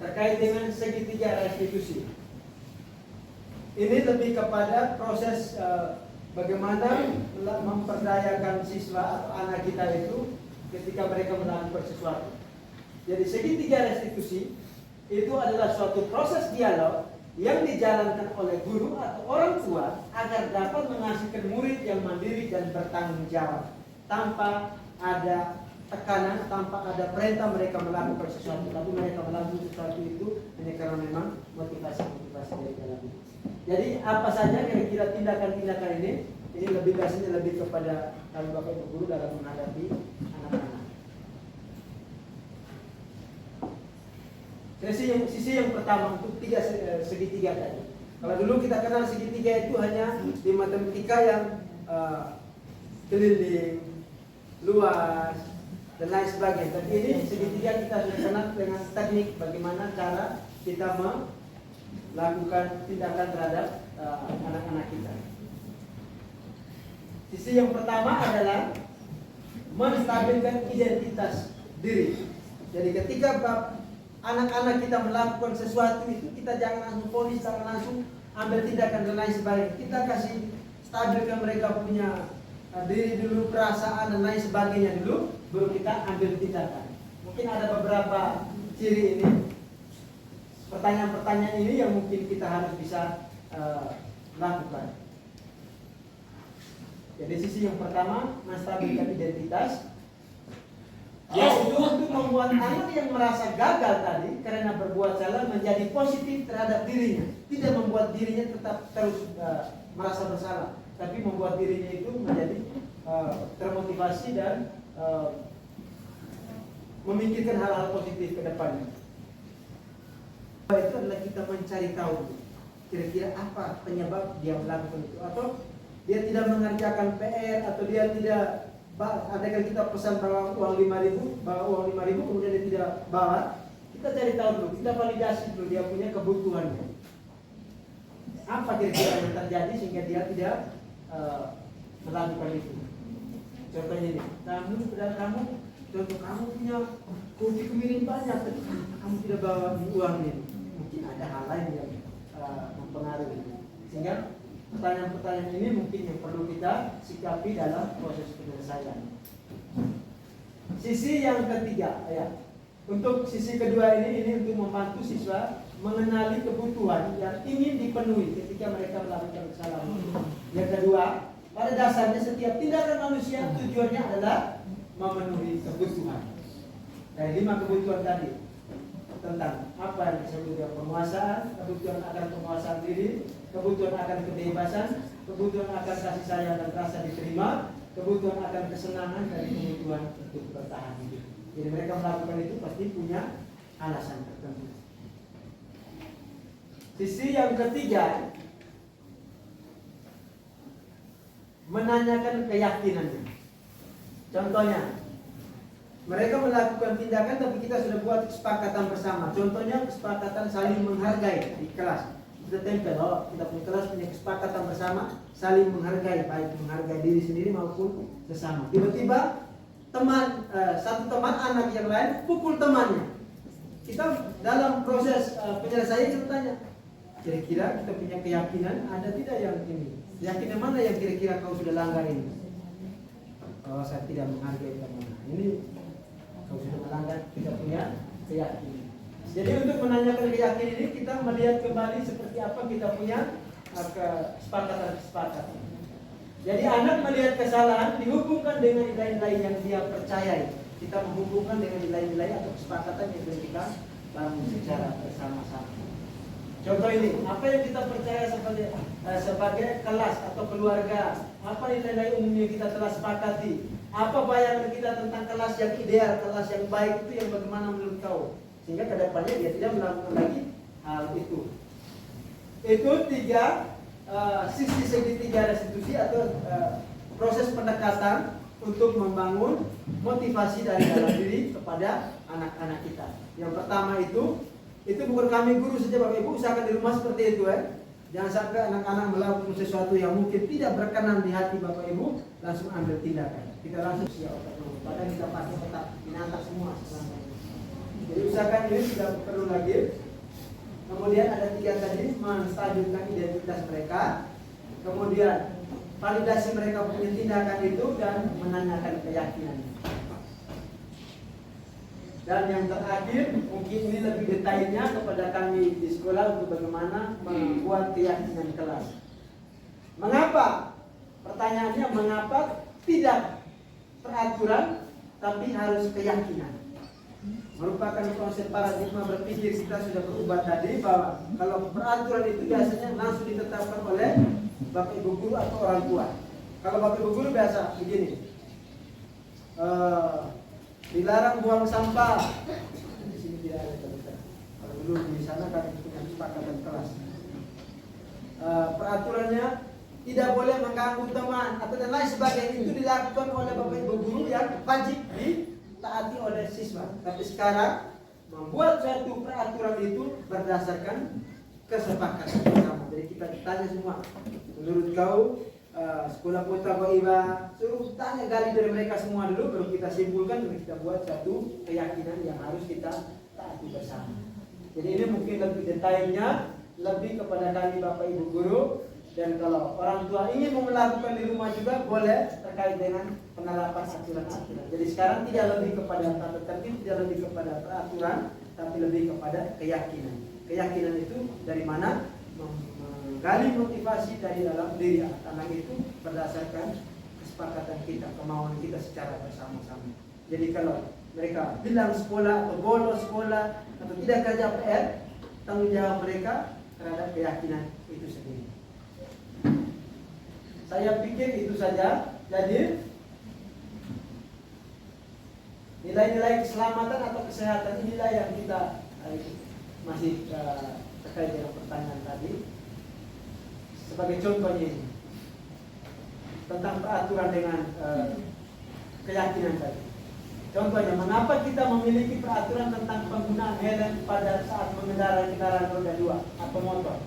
terkait dengan segitiga restitusi, ini lebih kepada proses bagaimana memperdayakan siswa atau anak kita itu ketika mereka melakukan sesuatu. Jadi segitiga restitusi itu adalah suatu proses dialog yang dijalankan oleh guru atau orang tua agar dapat menghasilkan murid yang mandiri dan bertanggung jawab tanpa ada tekanan, tanpa ada perintah mereka melakukan sesuatu, tapi mereka melakukan sesuatu itu hanya karena memang motivasi dari dalam. Jadi apa saja kira-kira tindakan-tindakan ini lebih biasanya lebih kepada kalau bapak ibu guru dalam menghadapi anak-anak. Sisi yang pertama untuk segitiga tadi. Kalau dulu kita kenal segitiga itu hanya di matematika yang keliling, luas, dan lain sebagainya. Tapi ini segitiga kita sudah kenal dengan teknik bagaimana cara kita melakukan tindakan terhadap anak-anak kita. Sisi yang pertama adalah menstabilkan identitas diri. Jadi ketika anak-anak kita melakukan sesuatu itu, kita jangan langsung ponis, jangan langsung ambil tindakan dan lain sebagainya. Kita kasih stabilkan mereka punya diri dulu, perasaan dan lain sebagainya dulu, baru kita ambil tindakan. Mungkin ada beberapa ciri ini, pertanyaan-pertanyaan ini yang mungkin kita harus bisa lakukan. Jadi sisi yang pertama, menstabilkan identitas. Yaitu untuk membuat anak yang merasa gagal tadi karena berbuat salah menjadi positif terhadap dirinya, tidak membuat dirinya tetap terus merasa bersalah, tapi membuat dirinya itu menjadi termotivasi dan memikirkan hal-hal positif ke depannya. Itu adalah kita mencari tahu kira-kira apa penyebab dia melakukan itu, atau dia tidak mengerjakan PR, atau dia tidak. Adakah kita pesan bawa uang 5.000, kemudian dia tidak bawa, kita cari tahu dulu, kita validasi dulu dia punya kebutuhannya. Apa kira-kira yang terjadi sehingga dia tidak melakukan itu. Contohnya ini, kamu punya kopi kemiring banyak, tapi kamu tidak bawa uang ini. Mungkin ada hal lain yang mempengaruhi. Sehingga pertanyaan-pertanyaan ini mungkin yang perlu kita sikapi dalam proses penyelesaian. Sisi yang ketiga, ya. Untuk sisi kedua ini untuk membantu siswa mengenali kebutuhan yang ingin dipenuhi ketika mereka melakukan kesalahan. Yang kedua, pada dasarnya setiap tindakan manusia tujuannya adalah memenuhi kebutuhan. Dari 5 kebutuhan tadi, tentang apa yang disebut dengan penguasaan, kebutuhan akan penguasaan diri, kebutuhan akan kebebasan, kebutuhan akan kasih sayang dan rasa diterima, kebutuhan akan kesenangan, dari kebutuhan untuk bertahan hidup. Jadi mereka melakukan itu pasti punya alasan tertentu. Sisi yang ketiga, menanyakan keyakinannya. Contohnya, mereka melakukan tindakan tapi kita sudah buat kesepakatan bersama. Contohnya kesepakatan saling menghargai di kelas. Kita tempel, kita punya kelas punya kesepakatan bersama saling menghargai, baik menghargai diri sendiri maupun sesama. Tiba-tiba satu teman anak yang lain pukul temannya. Kita dalam proses penyelesaian kita tanya, kira-kira kita punya keyakinan ada tidak yang ini? Keyakinan mana yang kira-kira kau sudah langgar ini? Oh, saya tidak menghargai teman. Ini kau sudah melanggar, tidak punya keyakinan. Jadi untuk menanyakan keyakinan ini kita melihat kembali seperti apa kita punya kesepakatan. Jadi anak melihat kesalahan dihubungkan dengan nilai-nilai yang dia percayai. Kita menghubungkan dengan nilai-nilai atau kesepakatan yang kita bangun secara bersama-sama. Contoh ini, apa yang kita percaya sebagai kelas atau keluarga, apa nilai-nilai umum yang kita telah sepakati, apa bayangan kita tentang kelas yang ideal, kelas yang baik itu yang bagaimana menurut kau, sehingga kedepannya dia tidak melakukan lagi hal itu. itu sisi segitiga restitusi atau proses pendekatan untuk membangun motivasi dari dalam diri kepada anak-anak kita. Yang pertama itu bukan kami guru saja Bapak Ibu, usahakan di rumah seperti itu ya. Jangan sampai anak-anak melakukan sesuatu yang mungkin tidak berkenan di hati Bapak Ibu, langsung ambil tindakan. Kita langsung siap otak, padahal kita pakai otak binatang semua selama ini. Jadi usahakan ini tidak perlu lagi. Kemudian ada 3 tadi, menstabilkan identitas mereka. Kemudian validasi mereka punya tindakan itu dan menanyakan keyakinan. Dan yang terakhir, mungkin ini lebih detailnya kepada kami di sekolah untuk bagaimana membuat keyakinan kelas. Mengapa? Pertanyaannya, mengapa tidak peraturan tapi harus keyakinan? Merupakan konsep paradigma berpikir kita sudah berubah tadi, bahwa kalau peraturan itu biasanya langsung ditetapkan oleh Bapak Ibu guru atau orang tua. Kalau Bapak Ibu guru biasa begini, dilarang buang sampah. Di sini tidak ada terlihat. Kalau dulu di sana kan punya kesepakatan kelas. Peraturannya tidak boleh mengganggu teman atau dan lain sebagainya, itu dilakukan oleh Bapak Ibu guru yang wajib ditaati oleh siswa. Tapi sekarang membuat suatu peraturan itu berdasarkan kesepakatan bersama. Jadi kita tanya semua, menurut kau sekolah putra kau Iba, suruh tanya gali dari mereka semua dulu, baru kita simpulkan, baru kita buat satu keyakinan yang harus kita taati bersama. Jadi ini mungkin lebih detailnya, lebih kepada kami Bapak Ibu guru. Dan kalau orang tua ingin melakukan di rumah juga boleh, terkait dengan penerapan aturan-aturan. Jadi sekarang tidak lebih kepada tata tertib, tidak lebih kepada peraturan, tapi lebih kepada keyakinan. Keyakinan itu dari mana? Menggali motivasi dari dalam diri anak itu berdasarkan kesepakatan kita, kemauan kita secara bersama-sama. Jadi kalau mereka bilang sekolah atau bolos sekolah atau tidak kerja PR, tanggung jawab mereka terhadap keyakinan itu sendiri. Saya pikir itu saja. Jadi nilai-nilai keselamatan atau kesehatan inilah yang kita masih terkait dengan pertanyaan tadi. Sebagai contohnya ini tentang peraturan dengan keyakinan tadi. Contohnya, mengapa kita memiliki peraturan tentang penggunaan helm pada saat mengendarai kendaraan roda 2 atau motor?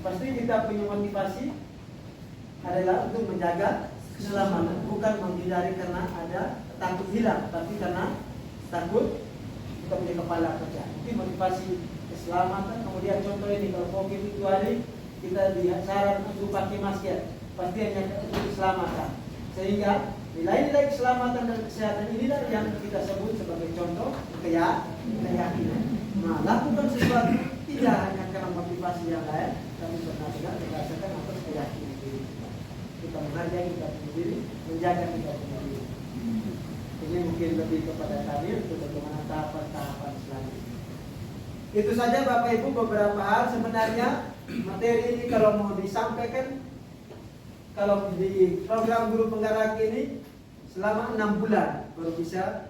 Pasti kita punya motivasi adalah untuk menjaga keselamatan, bukan menghindari karena ada takut hilang, tapi karena takut kita punya kepala kerja. Itu motivasi keselamatan. Kemudian contoh ini, kalau COVID itu hari kita disarankan untuk pakai masker, pasti hanya untuk keselamatan. Sehingga nilai-nilai keselamatan dan kesehatan inilah yang kita sebut sebagai contoh keyakinan. Nah, lakukan sesuatu tidak hanya karena motivasi yang lain, tapi benar-benar berdasarkan atas keyakinan diri. Kita menghargai kita sendiri, menjaga kita sendiri. Ini mungkin lebih kepada kami untuk bagaimana tahapan-tahapan selanjutnya. Itu saja Bapak Ibu beberapa hal. Sebenarnya materi ini kalau mau disampaikan, kalau di program guru penggerak ini selama 6 bulan baru bisa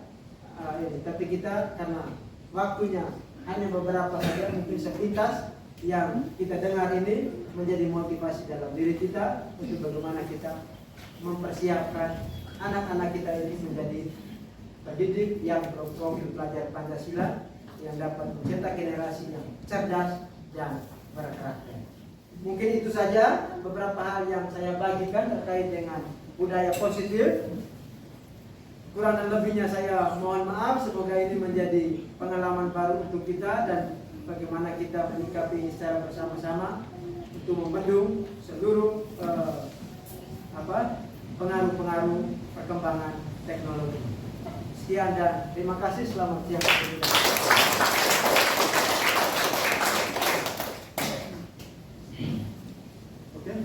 tapi kita karena waktunya hanya beberapa saja, mungkin sepintas yang kita dengar ini menjadi motivasi dalam diri kita untuk bagaimana kita mempersiapkan anak-anak kita ini menjadi pendidik yang berprofil pelajar Pancasila, yang dapat mencetak generasi yang cerdas dan berkarakter. Mungkin itu saja beberapa hal yang saya bagikan terkait dengan budaya positif. Kurang dan lebihnya saya mohon maaf. Semoga ini menjadi pengalaman baru untuk kita dan bagaimana kita menyikapi ini secara bersama-sama untuk membendung seluruh pengaruh-pengaruh perkembangan teknologi. Sekian dan terima kasih. Selamat siang. Okay.